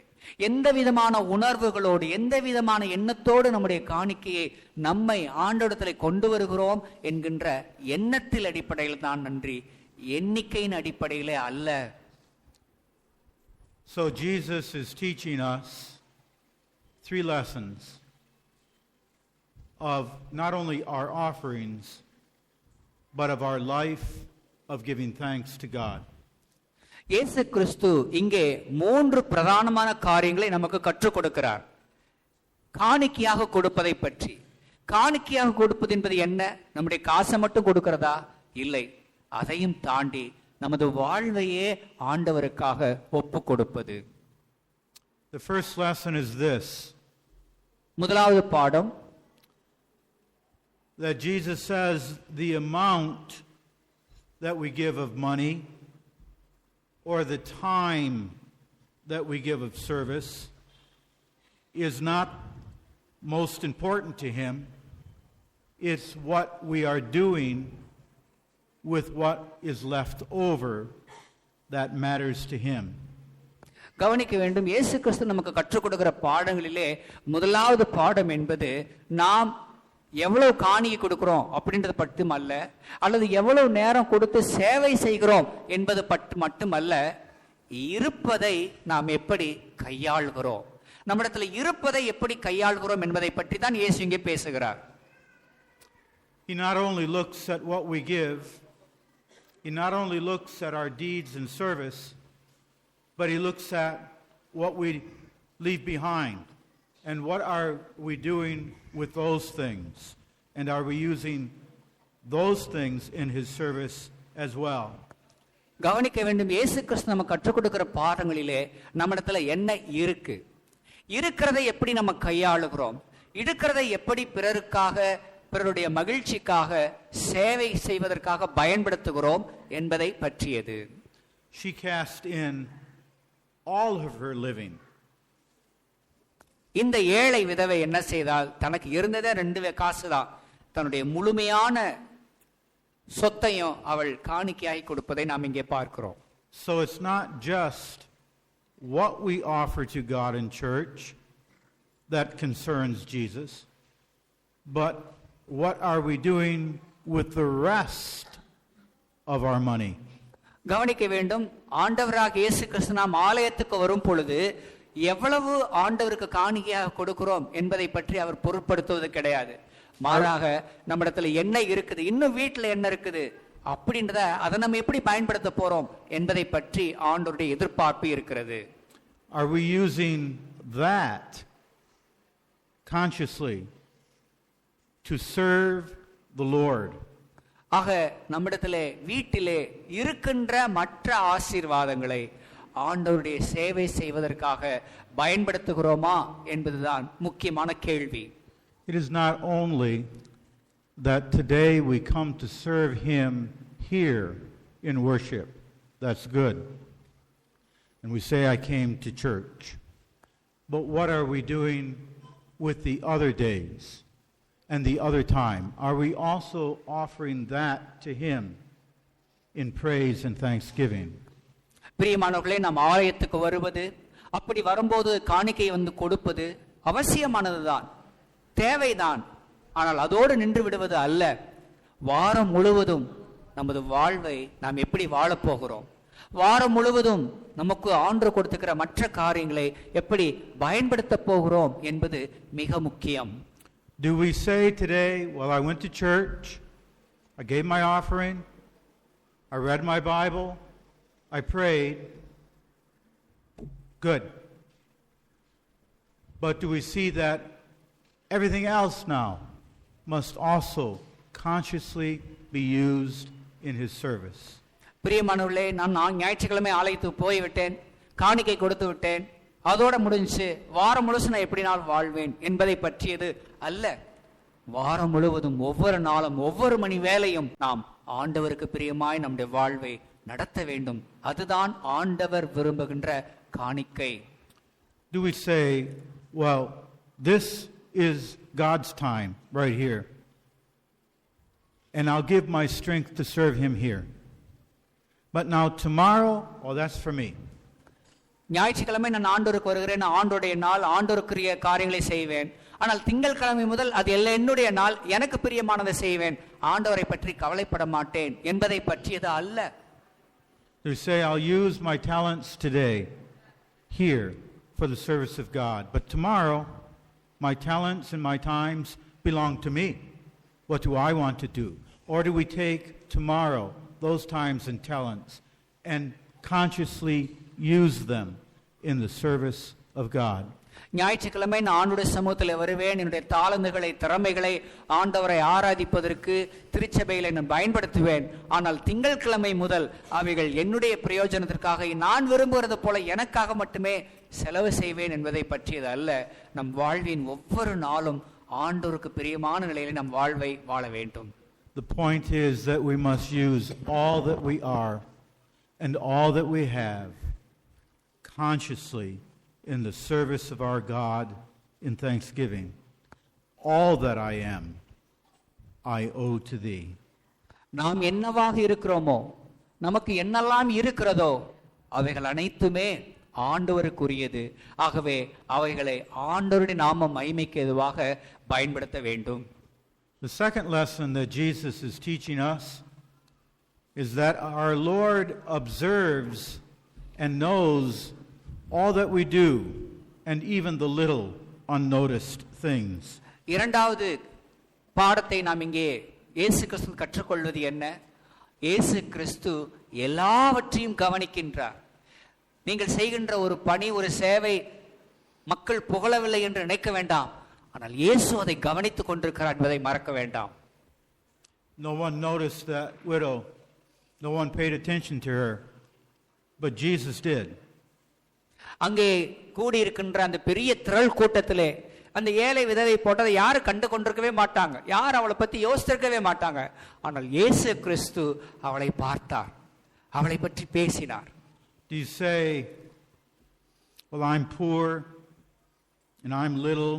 எந்த விதமான உணர்வுகளோடு எந்த விதமான எண்ணத்தோடு நம்முடைய காணிக்கையை நம்மை ஆண்டவரிடத்தில் கொண்டு வருகிறோம் என்கின்ற எண்ணத்தில் அடிப்படையில் தான் நன்றி, எண்ணிக்கையின் அடிப்படையிலே அல்ல. So Jesus is teaching us 3 lessons of not only our offerings, but of our life of giving thanks to God. இயேசு கிறிஸ்து இங்கே 3 பிரதானமான காரியங்களை நமக்கு கற்றுக் கொடுக்கிறார். காணிக்கையாக கொடுப்பதை பற்றி. காணிக்கையாக கொடுப்பது என்பது என்ன? நம்முடைய காசை மட்டும் கொடுக்கிறதா? இல்லை, அதையும் தாண்டி நமது வாழ்வையே ஆண்டவருக்காக ஒப்பு கொடுப்பது. The first lesson is this. முதலாவது பாடம், that Jesus says the amount that we give of money or the time that we give of service is not most important to him. It's what we are doing with what is left over that matters to him. கவனிக்க வேண்டும். இயேசு கிறிஸ்து நமக்கு கற்றுக் கொடுக்கிற பாடங்களிலே முதலாவது பாடம் என்பது நாம் எவ்வளவு காணிக்கை கொடுக்கிறோம் அப்படின்றது மட்டும் அல்ல, அல்லது எவ்வளவு நேரம் கொடுத்து சேவை செய்கிறோம் என்பது மட்டுமல்ல, இருப்பதை நாம் எப்படி கையாள்கிறோம், நம்மிடத்தில் இருப்பதை எப்படி கையாள்கிறோம் என்பதை பற்றி தான் இயேசு இங்கே பேசுகிறார். He not only looks at what we give, he not only looks at our deeds and service, but he looks at what we leave behind. And what are we doing with those things? And are we using those things in his service as well? கவனிக்க வேண்டும், இயேசு கிறிஸ்து நம்ம கற்றுக் கொடுக்கிற பாடங்களிலே நம்மிடத்துல என்ன இருக்கு, இருக்கிறதை எப்படி நம்ம கையாளுகிறோம், இருக்கிறதை எப்படி பிறருக்காக, பிறருடைய மகிழ்ச்சிக்காக, சேவை செய்வதற்காக பயன்படுத்துகிறோம் என்பதை பற்றியது. She cast in all of her living. இந்த ஏழை விதவை என்ன செய்தால், தனக்கு இருந்ததே 2 காசு தான், தன்னுடைய முழுமையான சொத்தையும் அவள் காணிக்கையாய் கொடுப்பதை நாம் இங்கே பார்க்கிறோம். So it's not just what we offer to God in church that concerns Jesus, but what are we doing with the rest of our money? கவனிக்க வேண்டும், ஆண்டவராக இயேசு கிறிஸ்து நாம் ஆலயத்துக்கு வரும் பொழுது எவ்வளவு ஆண்டவருக்கு காணிக்கையாக கொடுக்கிறோம் என்பதை பற்றி அவர் பொருட்படுத்துவது கிடையாது. மாறாக நம்மிடத்துல என்ன இருக்குது, இன்னும் வீட்டில் என்ன இருக்குது அப்படின்றத அதை நம்ம எப்படி பயன்படுத்த போறோம் என்பதை பற்றி ஆண்டவருடைய எதிர்பார்ப்பு இருக்கிறது. Are we using that consciously to serve the Lord? ஆக நம்மிடத்திலே வீட்டிலே இருக்கின்ற மற்ற ஆசீர்வாதங்களை ஆண்டவருடைய சேவை செய்வதற்காக பயன்படுத்துகிறோமா என்பதுதான் முக்கியமான கேள்வி. It is not only that today we come to serve him here in worship. That's good. And we say, I came to church. But what are we doing with the other days and the other time? Are we also offering that to him in praise and thanksgiving? பிரியமானவர்களே, நாம் ஆலயத்துக்கு வருவது, அப்படி வரும்போது காணிக்கை கொடுப்பது அவசியமானதுதான், தேவைதான். ஆனால் அதோடு நின்று விடுவது அல்ல. வாரம் முழுவதும் நமது வாழ்வை நாம் எப்படி வாழப்போகிறோம், வாரம் முழுவதும் நமக்கு ஆண்டவர் கொடுத்துக்கிற மற்ற காரியங்களை எப்படி பயன்படுத்த போகிறோம் என்பது மிக முக்கியம். Do we say today, well, I went to church, I gave my offering, I read my Bible, I prayed, good. But do we see that everything else now must also consciously be used in his service? பிரியமானவர்களே, நான் ஞாயிற்றுக்கிழமை ஆலயத்துக்கு போய்விட்டேன், காணிக்கை கொடுத்து விட்டேன், அதோட முடிஞ்சு வாரம் முழுசும் நான் எப்படி நாள் வாழ்வேன் என்பதை பற்றியது அல்ல. வாரம் முழுவதும் ஒவ்வொரு நாளும் ஒவ்வொரு மணி வேளையும் நாம் ஆண்டவருக்கு பிரியமாய் நம்முடைய வாழ்வை நடத்த வேண்டும். அதுதான் ஆண்டவர் விரும்புகின்ற காணிக்கை. Do we say, well, this is God's time right here, and I'll give my strength to serve him here, but now tomorrow, oh, that's for me. ஞாயிற்றுக்கிழமை நான் ஆண்டோருக்கு வருகிறேன், நான் ஆண்டோடைய நாள், ஆண்டோருக்குரிய காரியங்களை செய்வேன். ஆனால் திங்கட்கிழமை முதல் அது எல்லாம் என்னுடைய நாள், எனக்கு பிரியமானதை செய்வேன், ஆண்டவரை பற்றி கவலைப்பட மாட்டேன் என்பதை பற்றியது அல்ல. You say, I'll use my talents today here for the service of God, but tomorrow my talents and my times belong to me. What do I want to do? Or do we take tomorrow those times and talents and consciously use them in the service of God? ஞாயிற்றுக்கிழமை நான் ஆண்டவருடைய சமூகத்தில் வருவேன், என்னுடைய தாளந்துகளை, திறமைகளை ஆண்டவரை ஆராதிப்பதற்கு திருச்சபையில் நான் பயன்படுத்துவேன். ஆனால் திங்கட்கிழமை முதல் அவைகள் என்னுடைய பிரயோஜனத்திற்காக, நான் விரும்புகிறது போல எனக்காக மட்டுமே செலவு செய்வேன் என்பதை பற்றியது அல்ல. நம் வாழ்வின் ஒவ்வொரு நாளும் ஆண்டவருக்கு பிரியமான நிலையில் நம் வாழ்வை வாழ வேண்டும். The point is that we must use all that we are and all that we have consciously in the service of our God in thanksgiving. All that I am, I owe to thee. நாம் என்னவாக இருக்கிறோமோ, நமக்கு என்னெல்லாம் இருக்கிறதோ அவைகள் அனைத்துமே ஆண்டவருக்குரியது. ஆகவே அவைகளை ஆண்டவருடைய நாம மகிமைக்கு எதுவாக பயன்படுத்த வேண்டும். The second lesson that Jesus is teaching us is that our Lord observes and knows all that we do, and even the little unnoticed things. இரண்டாவது பாடத்தை நாம் இங்கே இயேசு கிறிஸ்து கற்றுக்கொள்வது என்ன? இயேசு கிறிஸ்து எல்லாவற்றையும் கவனிக்கின்றார். நீங்கள் செய்கின்ற ஒரு பணி, ஒரு சேவை மக்கள் புகழவில்லை என்று நினைக்க வேண்டாம். ஆனால் இயேசு அதை கவனித்துக் கொண்டிருக்கிறார் என்பதை மறக்க வேண்டாம். No one noticed that widow. No one paid attention to her. But Jesus did. அங்கே கூடியிருக்கின்ற அந்த பெரிய திரள் கூட்டத்திலே அந்த ஏழை விதவை போட்டதை யாரும் கண்டு கொண்டிருக்கவே மாட்டாங்க. யார் அவளை பத்தி யோசித்திருக்கவே மாட்டாங்க. ஆனால் இயேசு கிறிஸ்து அவளை பார்த்தார், அவளை பற்றி பேசினார். Do you say, well, I'm poor and I'm little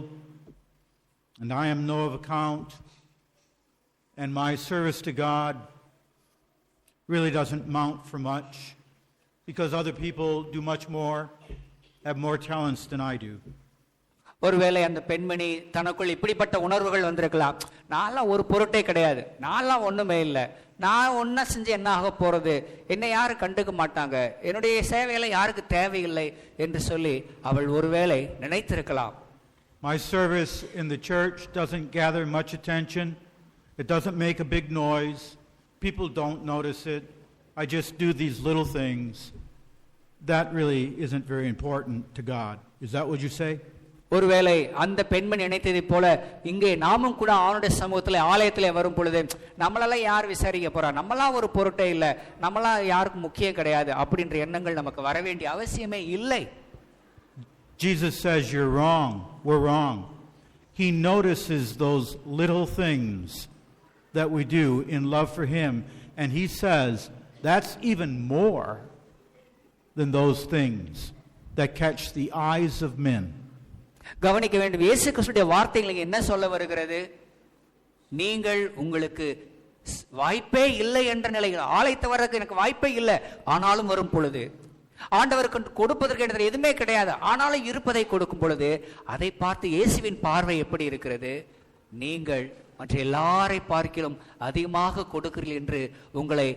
and I am no of account and my service to God really doesn't mount for much because other people do much more, have more talents than I do? ஒருவேளை அந்த பெண்மணி தனக்குள் இப்படிப்பட்ட உணர்வுகள் வந்திருக்கலாம். நான்லாம் ஒரு பொருட்டே கிடையாது, நான்லாம் ஒண்ணுமே இல்லை, நான் ஒன்னா செஞ்சு என்ன ஆக போறது, என்னை யாரும் கண்டுக்க மாட்டாங்க, என்னுடைய சேவைகளை யாருக்கு தேவையில்லை என்று சொல்லி அவள் ஒருவேளை நினைத்திருக்கலாம். My service in the church doesn't gather much attention. It doesn't make a big noise. People don't notice it. I just do these little things. That really isn't very important to God. Is that what you say? ஒருவேளை அந்த பெண்மணி நினைத்ததை போல இங்கே நாமும் கூட அவனுடைய சமூகத்தில் ஆலயத்திலே வரும் பொழுது நம்மளெல்லாம் யார் விசாரிக்க போறா, நம்மளாம் ஒரு பொருட்டே இல்லை, நம்மளாம் யாருக்கும் முக்கியம் கிடையாது அப்படின்ற எண்ணங்கள் நமக்கு வர வேண்டிய அவசியமே இல்லை. Jesus says you're wrong, we're wrong. He notices those little things that we do in love for Him, and He says that's even more than those things that catch the eyes of men. கவனிக்க வேண்டும், இயேசு கிறிஸ்துவின் வார்த்தைகள் என்ன சொல்ல வருகிறது? நீங்கள் உங்களுக்கு வாய்ப்பே இல்லை என்ற நிலையில் ஆலயத்தை வர்றதுக்கு எனக்கு வாய்ப்பே இல்லை, ஆனாலும் வரும் பொழுது ஆண்டவருக்கு கொடுப்பதற்கு எதுவுமே கிடையாது, ஆனாலும் இருப்பதை கொடுக்கும் பொழுது அதை பார்த்து இயேசுவின் பார்வை எப்படி இருக்கிறது? நீங்கள் மற்ற எல்லாரை பார்க்கிலும் அதிகமாக கொடுக்கிறீர்கள் என்று உங்களை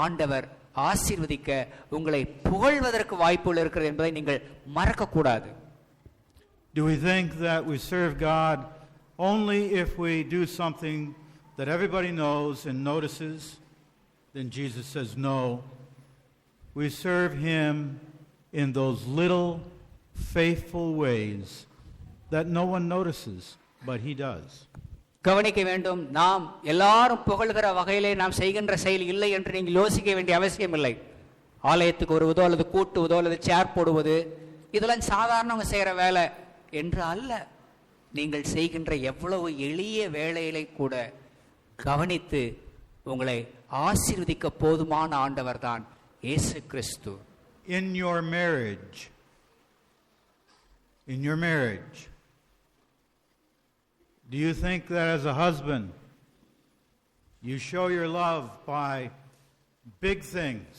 ஆண்டவர் ஆசீர்வதிக்க, உங்களை புகழ்வதற்கு வாய்ப்புகள் இருக்கிறது என்பதை நீங்கள் மறக்க கூடாது. Do we think that we serve God only if we do something that everybody knows and notices? Then Jesus says no. We serve Him in those little faithful ways that no one notices, but He does. கவனிக்க வேண்டும், நாம் எல்லாரும் புகழ்கிற வகையிலே நாம் செய்கின்ற செயல் இல்லை என்று நீங்கள் யோசிக்க வேண்டிய அவசியம் இல்லை. ஆலயத்துக்கு வருவதோ அல்லது கூட்டுவதோ அல்லது சேர் போடுவது இதெல்லாம் சாதாரணவங்க செய்கிற வேலை என்று அல்ல. நீங்கள் செய்கின்ற எவ்வளவு எளிய வேலைகளை கூட கவனித்து உங்களை ஆசீர்வதிக்க போதுமான ஆண்டவர் தான் இயேசு கிறிஸ்து. In your marriage, do you think that as a husband you show your love by big things,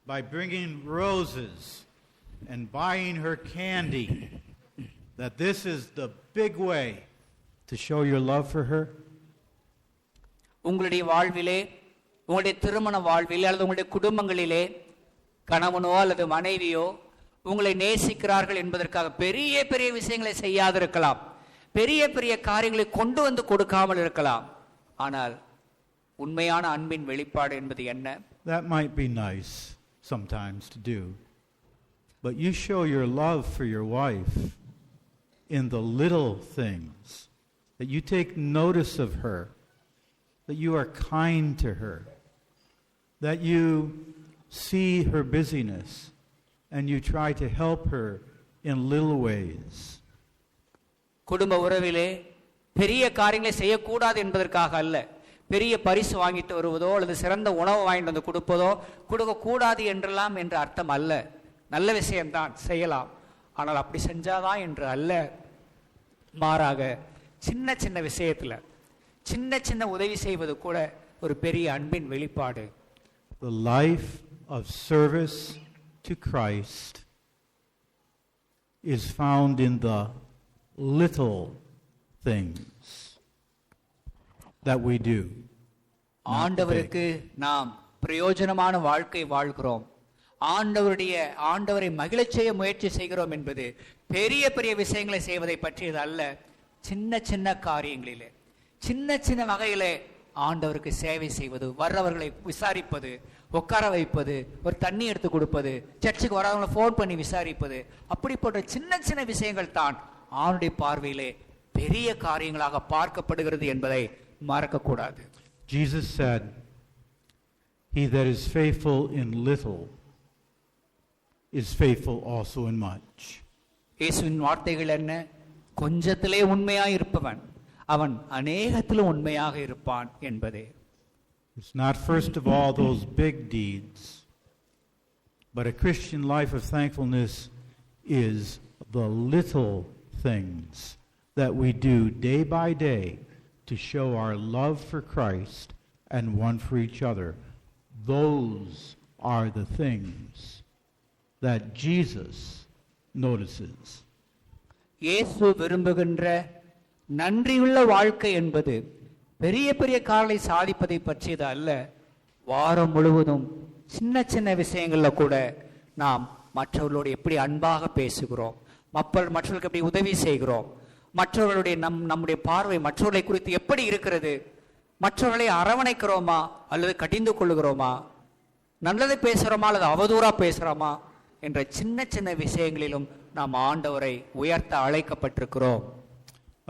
by bringing roses and buying her candy, that this is the big way to show your love for her? உங்களுடைய வாழ்விலே, உங்களுடைய திருமண வாழ்விலே அல்லது உங்களுடைய குடும்பங்களிலே கணவனோ அல்லது மனைவியோ உங்களை நேசிக்கிறார்கள் என்பதற்காக பெரிய பெரிய விஷயங்களை செய்யாதிருக்கலாம், பெரிய பெரிய காரியங்களை கொண்டு வந்து கொடுக்காமல் இருக்கலாம். ஆனால் உண்மையான அன்பின் வெளிப்பாடு என்பது என்ன? That might be nice sometimes to do, but you show your love for your wife in the little things, that you take notice of her, that you are kind to her, that you see her busyness and you try to help her in little ways. குடும்ப உறவிலே பெரிய காரியங்களை செய்யக்கூடாது என்பதற்காக அல்ல, பெரிய பரிசு வாங்கிட்டு வருவதோ அல்லது சிறந்த உணவு வாங்கிட்டு வந்து கொடுப்பதோ கொடுக்கக்கூடாது என்றெல்லாம் என்ற அர்த்தம் அல்ல. நல்ல விஷயம்தான், செய்யலாம். ஆனால் அப்படி செஞ்சாதான் என்று அல்ல, மாறாக சின்ன சின்ன விஷயத்துல சின்ன சின்ன உதவி செய்வது கூட ஒரு பெரிய அன்பின் வெளிப்பாடு. The life of service to Christ is found in the little things that we do. ஆண்டவருக்கு நாம் பிரயோஜனமான வாழ்க்கை வாழ்கிறோம், ஆண்டவரை மகிழச் செய்ய முயற்சி செய்கிறோம் என்பது பெரிய பெரிய விஷயங்களை செய்வதை பற்றியது அல்ல. சின்ன சின்ன காரியங்களிலே, சின்ன சின்ன வகையிலே ஆண்டவருக்கு சேவை செய்வது, வர்றவர்களை விசாரிப்பது, உட்கார வைப்பது, ஒரு தண்ணி எடுத்து கொடுப்பது, சர்ச்சுக்கு வராதவங்களை ஃபோன் பண்ணி விசாரிப்பது, அப்படிப்பட்ட சின்ன சின்ன விஷயங்கள் தான் ஆண்டுடைய பார்வையிலே பெரிய காரியங்களாக பார்க்கப்படுகிறது என்பதை மறக்கக்கூடாது. Jesus said, "He that is faithful in little is faithful also in much." இயேசுவின் வார்த்தைகள் என்ன? கொஞ்சத்திலே உண்மையாய் இருப்பவன் அவன் அநேகத்திலும் உண்மையாக இருப்பான் என்பதே. It's not first of all those big deeds, but a Christian life of thankfulness is the little things that we do day by day to show our love for Christ and one for each other. Those are the things that Jesus notices. இயேசு விரும்புகின்ற நன்றியுள்ள வாழ்க்கை என்பது பெரிய பெரிய காரியங்களை சாதிப்பதை பற்றியது அல்ல. வாரம் முழுவதும் சின்ன சின்ன விஷயங்கள்ல கூட நாம் மற்றவர்களோடு எப்படி அன்பாக பேசுகிறோம், மற்றவர்களுக்கு எப்படி உதவி செய்கிறோம், மற்றவர்களுடைய நம்முடைய பார்வை மற்றவர்களை குறித்து எப்படி இருக்கிறது, மற்றவர்களை அரவணைக்கிறோமா அல்லது கடிந்து கொள்ளுகிறோமா, நல்லதை பேசுகிறோமா அல்லது அவதூறா பேசுகிறோமா என்ற சின்ன சின்ன விஷயங்களிலும் நாம் ஆண்டவரை உயர்த்த அழைக்கப்பட்டிருக்கிறோம்.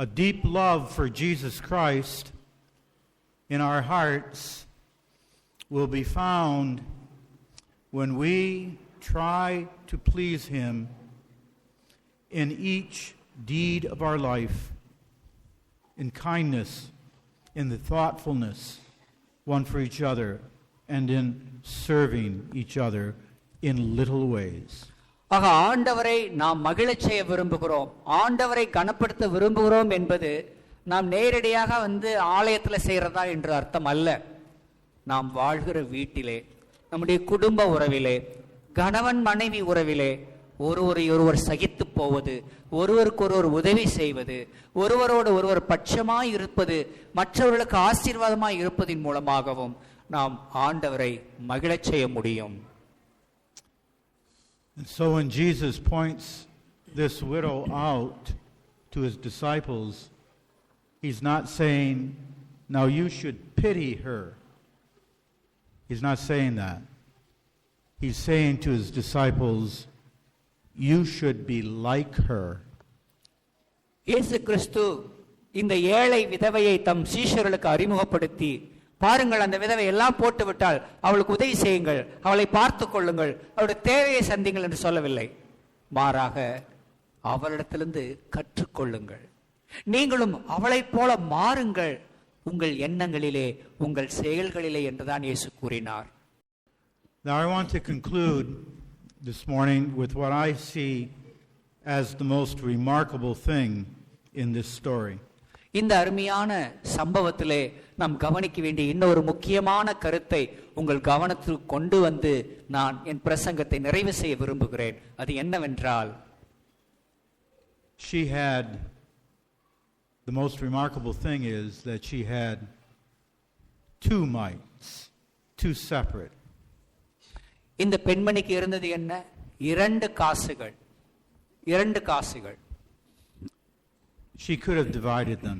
A deep love for Jesus Christ in our hearts will be found when we try to please Him in each deed of our life, in kindness, in the thoughtfulness one for each other, and in serving each other in little ways. ஆக ஆண்டவரை நாம் மகிழச் செய்ய விரும்புகிறோம், ஆண்டவரை கனப்படுத்த விரும்புகிறோம் என்பது நாம் நேரடியாக ஆலயத்தில் செய்யறதா என்று அர்த்தம் அல்ல. நாம் வாழ்கிற வீட்டிலே, நம்முடைய குடும்ப உறவிலே, கணவன் மனைவி உறவிலே ஒருவர் சகித்து போவது, ஒருவருக்கொருவர் உதவி செய்வது, ஒருவரோடு ஒருவர் பட்சமாய் இருப்பது, மற்றவர்களுக்கு ஆசீர்வாதமாய் இருப்பதின் மூலமாகவும் நாம் ஆண்டவரை மகிழச் செய்ய முடியும். And so when Jesus points this widow out to his disciples, he's not saying, now you should pity her. He's not saying that. He's saying to his disciples, you should be like her. இயேசு கிறிஸ்து இந்த ஏழை விதவையை தம் சீஷர்களுக்கு அறிமுகப்படுத்தி, பாருங்கள், அந்த விதவை எல்லாம் போட்டு விட்டால் அவளுக்கு உதவி செய்யுங்கள், அவளை பார்த்து கொள்ளுங்கள், அவளுடைய தேவையை சந்திங்கள் என்று சொல்லவில்லை. மாறாக அவளிடத்திலிருந்து கற்றுக்கொள்ளுங்கள், நீங்களும் அவளைப் போல மாறுங்கள் உங்கள் எண்ணங்களிலே, உங்கள் செயல்களிலே என்றுதான் இயேசு கூறினார். Now I want to conclude this morning with what I see as the most remarkable thing in this story. இந்த அருமையான சம்பவத்திலே நாம் கவனிக்க வேண்டிய இன்னொரு முக்கியமான கருத்தை உங்கள் கவனத்திற்கு கொண்டு வந்து நான் என் பிரசங்கத்தை நிறைவு செய்ய விரும்புகிறேன். அது என்னவென்றால், she had, the most remarkable thing is that she had two mites, two separate. இந்த பெண்மணிக்கு இருந்தது என்ன? இரண்டு காசுகள். She could have divided them.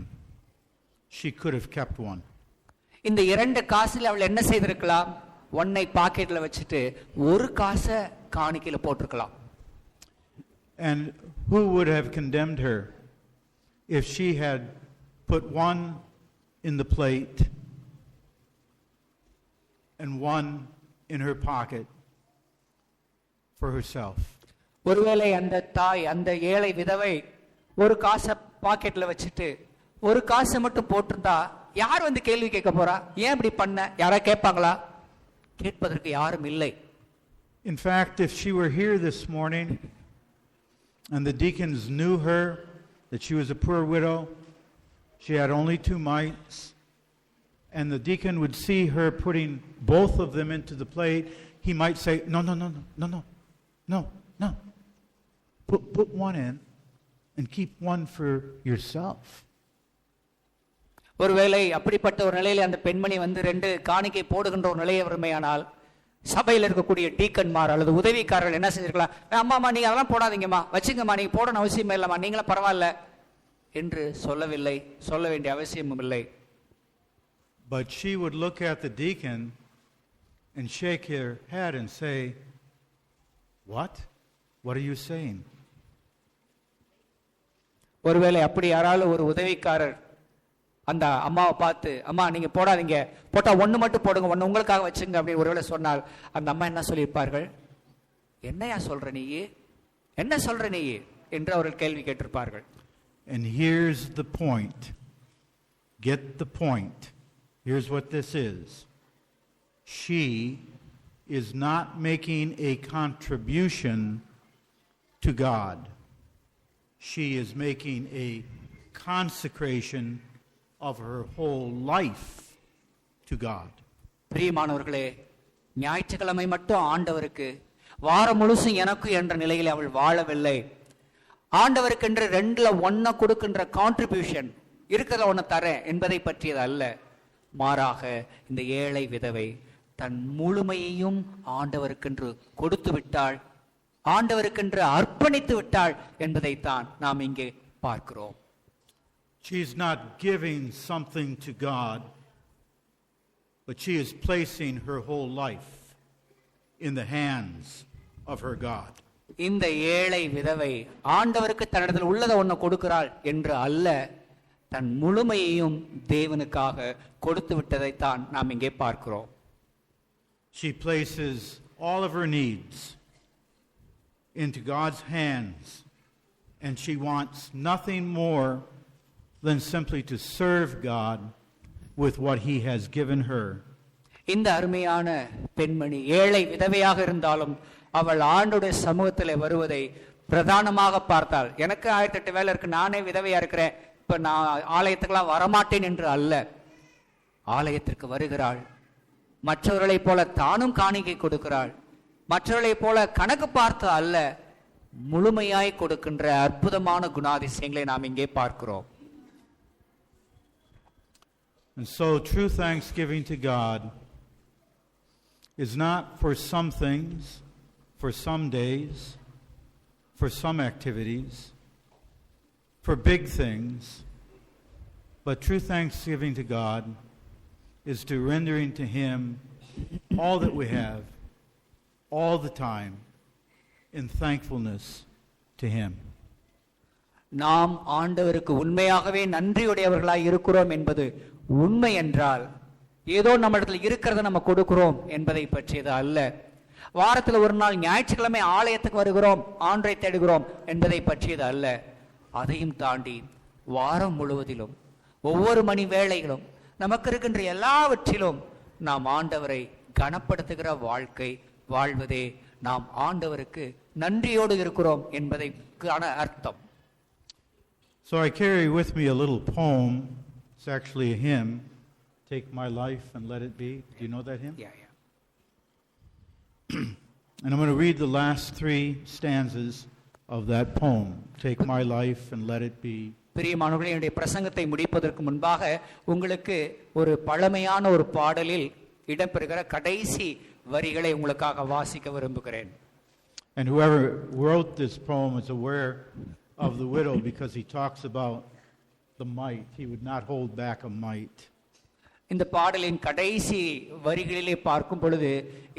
She could have kept one. இந்த இரண்டு காசுல அவள் என்ன செய்திருக்கலாம்? ஒன்னை பாக்கெட்ல வச்சுட்டு ஒரு காசை காணிக்கையில போட்டிருக்கலாம். And who would have condemned her if she had put one in the plate and one in her pocket for herself? ஒருவேளை அந்த தாய், அந்த ஏழை விதவை ஒரு காசை பாக்கெட்ல வச்சுட்டு ஒரு காசை மட்டும் போட்டிருந்தா யார் கேள்வி கேட்க போறா? ஏன் இப்படி பண்ண? யாரா கேட்பாங்களா? கேட்பதற்கு யாரும் இல்லை. In fact, if she were here this morning and the deacons knew her, that she was a poor widow, she had only two mites, and the deacon would see her putting both of them into the plate, he might say, no. Put one in and keep one for yourself. ஒருவேளை அப்படிப்பட்ட ஒரு நிலையில அந்த பெண்மணி ரெண்டு காணிக்கை போடுகின்ற ஒரு நிலையை வருமையானால், சபையில் இருக்கக்கூடிய டீக்கன்மார் அல்லது உதவிக்காரர்கள் என்ன செஞ்சிருக்கலாம்? அம்மாமா நீங்க அதெல்லாம் போடாதீங்கம்மா, வச்சுங்கம்மா, நீங்க போடணும் அவசியமே இல்லம்மா, நீங்களும் பரவாயில்ல என்று சொல்லவில்லை, சொல்ல வேண்டிய அவசியமும் இல்லை. But she would look at the deacon and shake her head and say, "What? What are you saying?" ஒருவேளை அப்படி யாராலும் ஒரு உதவிக்காரர் அந்த அம்மாவை பார்த்து, அம்மா நீங்க போடாதீங்க, போட்டா ஒண்ணு மட்டும் போடுங்க, ஒண்ணு உங்களுக்காக வச்சுங்க அப்படின்னு ஒருவேளை சொன்னால் அந்த அம்மா என்ன சொல்லியிருப்பார்கள்? என்னையா சொல்ற நீ, என்ன சொல்ற நீ என்று அவர்கள் கேள்வி கேட்டிருப்பார்கள். And here's the point. Get the point. Here's what this is. She is not making a contribution to God. She is making a consecration of her whole life to God. பிரியமானவர்களே, ஞாயிற்றுக்கிழமை மட்டும் ஆண்டவருக்கு, வாரம் முழுசும் எனக்கு என்ற நிலையில் அவள் வாழவில்லை. ஆண்டவருக்கு என்று 2-1 கொடுக்கின்ற கான்ட்ரிபியூஷன் இருக்கிறத ஒன்று தரேன் என்பதை பற்றியது அல்ல. மாறாக இந்த ஏழை விதவை தன் முழுமையையும் ஆண்டவருக்கென்று கொடுத்து விட்டாள், ஆண்டவருக்கென்று அர்ப்பணித்து விட்டாள் என்பதைத்தான் நாம் இங்கே பார்க்கிறோம். She is not giving something to God, but she is placing her whole life in the hands of her God. இந்த ஏழை விதவை ஆண்டவருக்கு தன்னிடத்தில் உள்ளதை ஒன்று கொடுக்கிறாள் என்று அல்ல, தன் முழுமையையும் தேவனுக்காக கொடுத்து விட்டதைத்தான் நாம் இங்கே பார்க்கிறோம். She places all of her needs into God's hands, and she wants nothing more than simply to serve God with what He has given her. இந்த அருமையான பெண்மணி ஏழை விதவையாக இருந்தாலும் அவள் ஆண்டோடைய சமூகத்தில் வருவதை பிரதானமாக பார்த்தாள். எனக்கு 1008 வேலை இருக்கு, நானே விதவையா இருக்கிறேன், இப்ப நான் ஆலயத்துக்கெல்லாம் வரமாட்டேன் என்று அல்ல, ஆலயத்திற்கு வருகிறாள். மற்றவர்களைப் போல தானும் காணிக்கை கொடுக்கிறாள். மற்றவர்களைப் போல கணக்கு பார்த்து அல்ல, முழுமையாய் கொடுக்கின்ற அற்புதமான குணாதிசயங்களை நாம் இங்கே பார்க்கிறோம். And so true thanksgiving to God is not for some things, for some days, for some activities, for big things, but true thanksgiving to God is to rendering to Him all that we have, all the time, in thankfulness to Him. நாம் ஆண்டவருக்கு உண்மையாகவே நன்றியுடையவர்களாய் இருக்கிறோம் என்பது உண்மை என்றால், ஏதோ நம்ம இடத்துல இருக்கிறத நம்ம கொடுக்கிறோம் என்பதை பற்றியது அல்ல. வாரத்தில் ஒரு நாள் ஞாயிற்றுக்கிழமை ஆலயத்துக்கு வருகிறோம், ஆண்டரை தேடுகிறோம் என்பதை பற்றியது அல்ல. அதையும் தாண்டி வாரம் முழுவதிலும் ஒவ்வொரு மணி வேளைகளும் நமக்கு இருக்கின்ற எல்லாவற்றிலும் நாம் ஆண்டவரை கனப்படுத்துகிற வாழ்க்கை வாழ்வதே நாம் ஆண்டவருக்கு நன்றியோடு இருக்கிறோம் என்பதைக்கான அர்த்தம். So I carry with me a little poem. It's actually a hymn. Take my life and let it be. Do you know that hymn? Yeah. And I'm going to read the last 3 stanzas of that poem. Take my life and let it be. பிரியமானவர்களே, என்னுடைய பிரசங்கத்தை முடிப்பதற்கு முன்பாக உங்களுக்கு ஒரு பழமையான ஒரு பாடலில் இடம்பெறுகிற கடைசி வரிகளை உங்களுக்காக வாசிக்க விரும்புகிறேன். And whoever wrote this poem is aware of the widow because he talks about the mite. He would not hold back a mite. இந்த பாடலின் கடைசி வரிகளிலே பார்க்கும் பொழுது,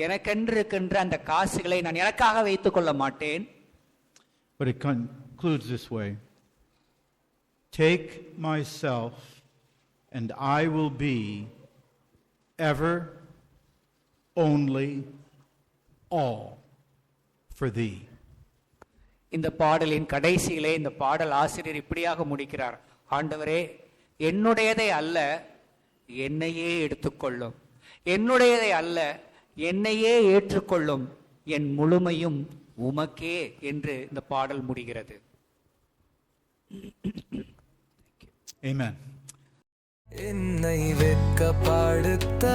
எனக்கென்று இருக்கின்ற அந்த காசுகளை நான் எனக்காக வைத்துக் கொள்ள மாட்டேன். But it concludes this way. Take myself and I will be ever, only, all for thee. இந்த பாடலின் கடைசியிலே இந்த பாடல் ஆசிரியர் இப்படியாக முடிக்கிறார். ஆண்டவரே, என்னுடையதை அல்ல, என்னையே எடுத்துக்கொள்ளும், என்னுடையதை அல்ல, என்னையே ஏற்றுக்கொள்ளும், என் முழுமையும் உமக்கே என்று இந்த பாடல் முடிகிறது. Amen. என்னை வெட்கப்படுத்த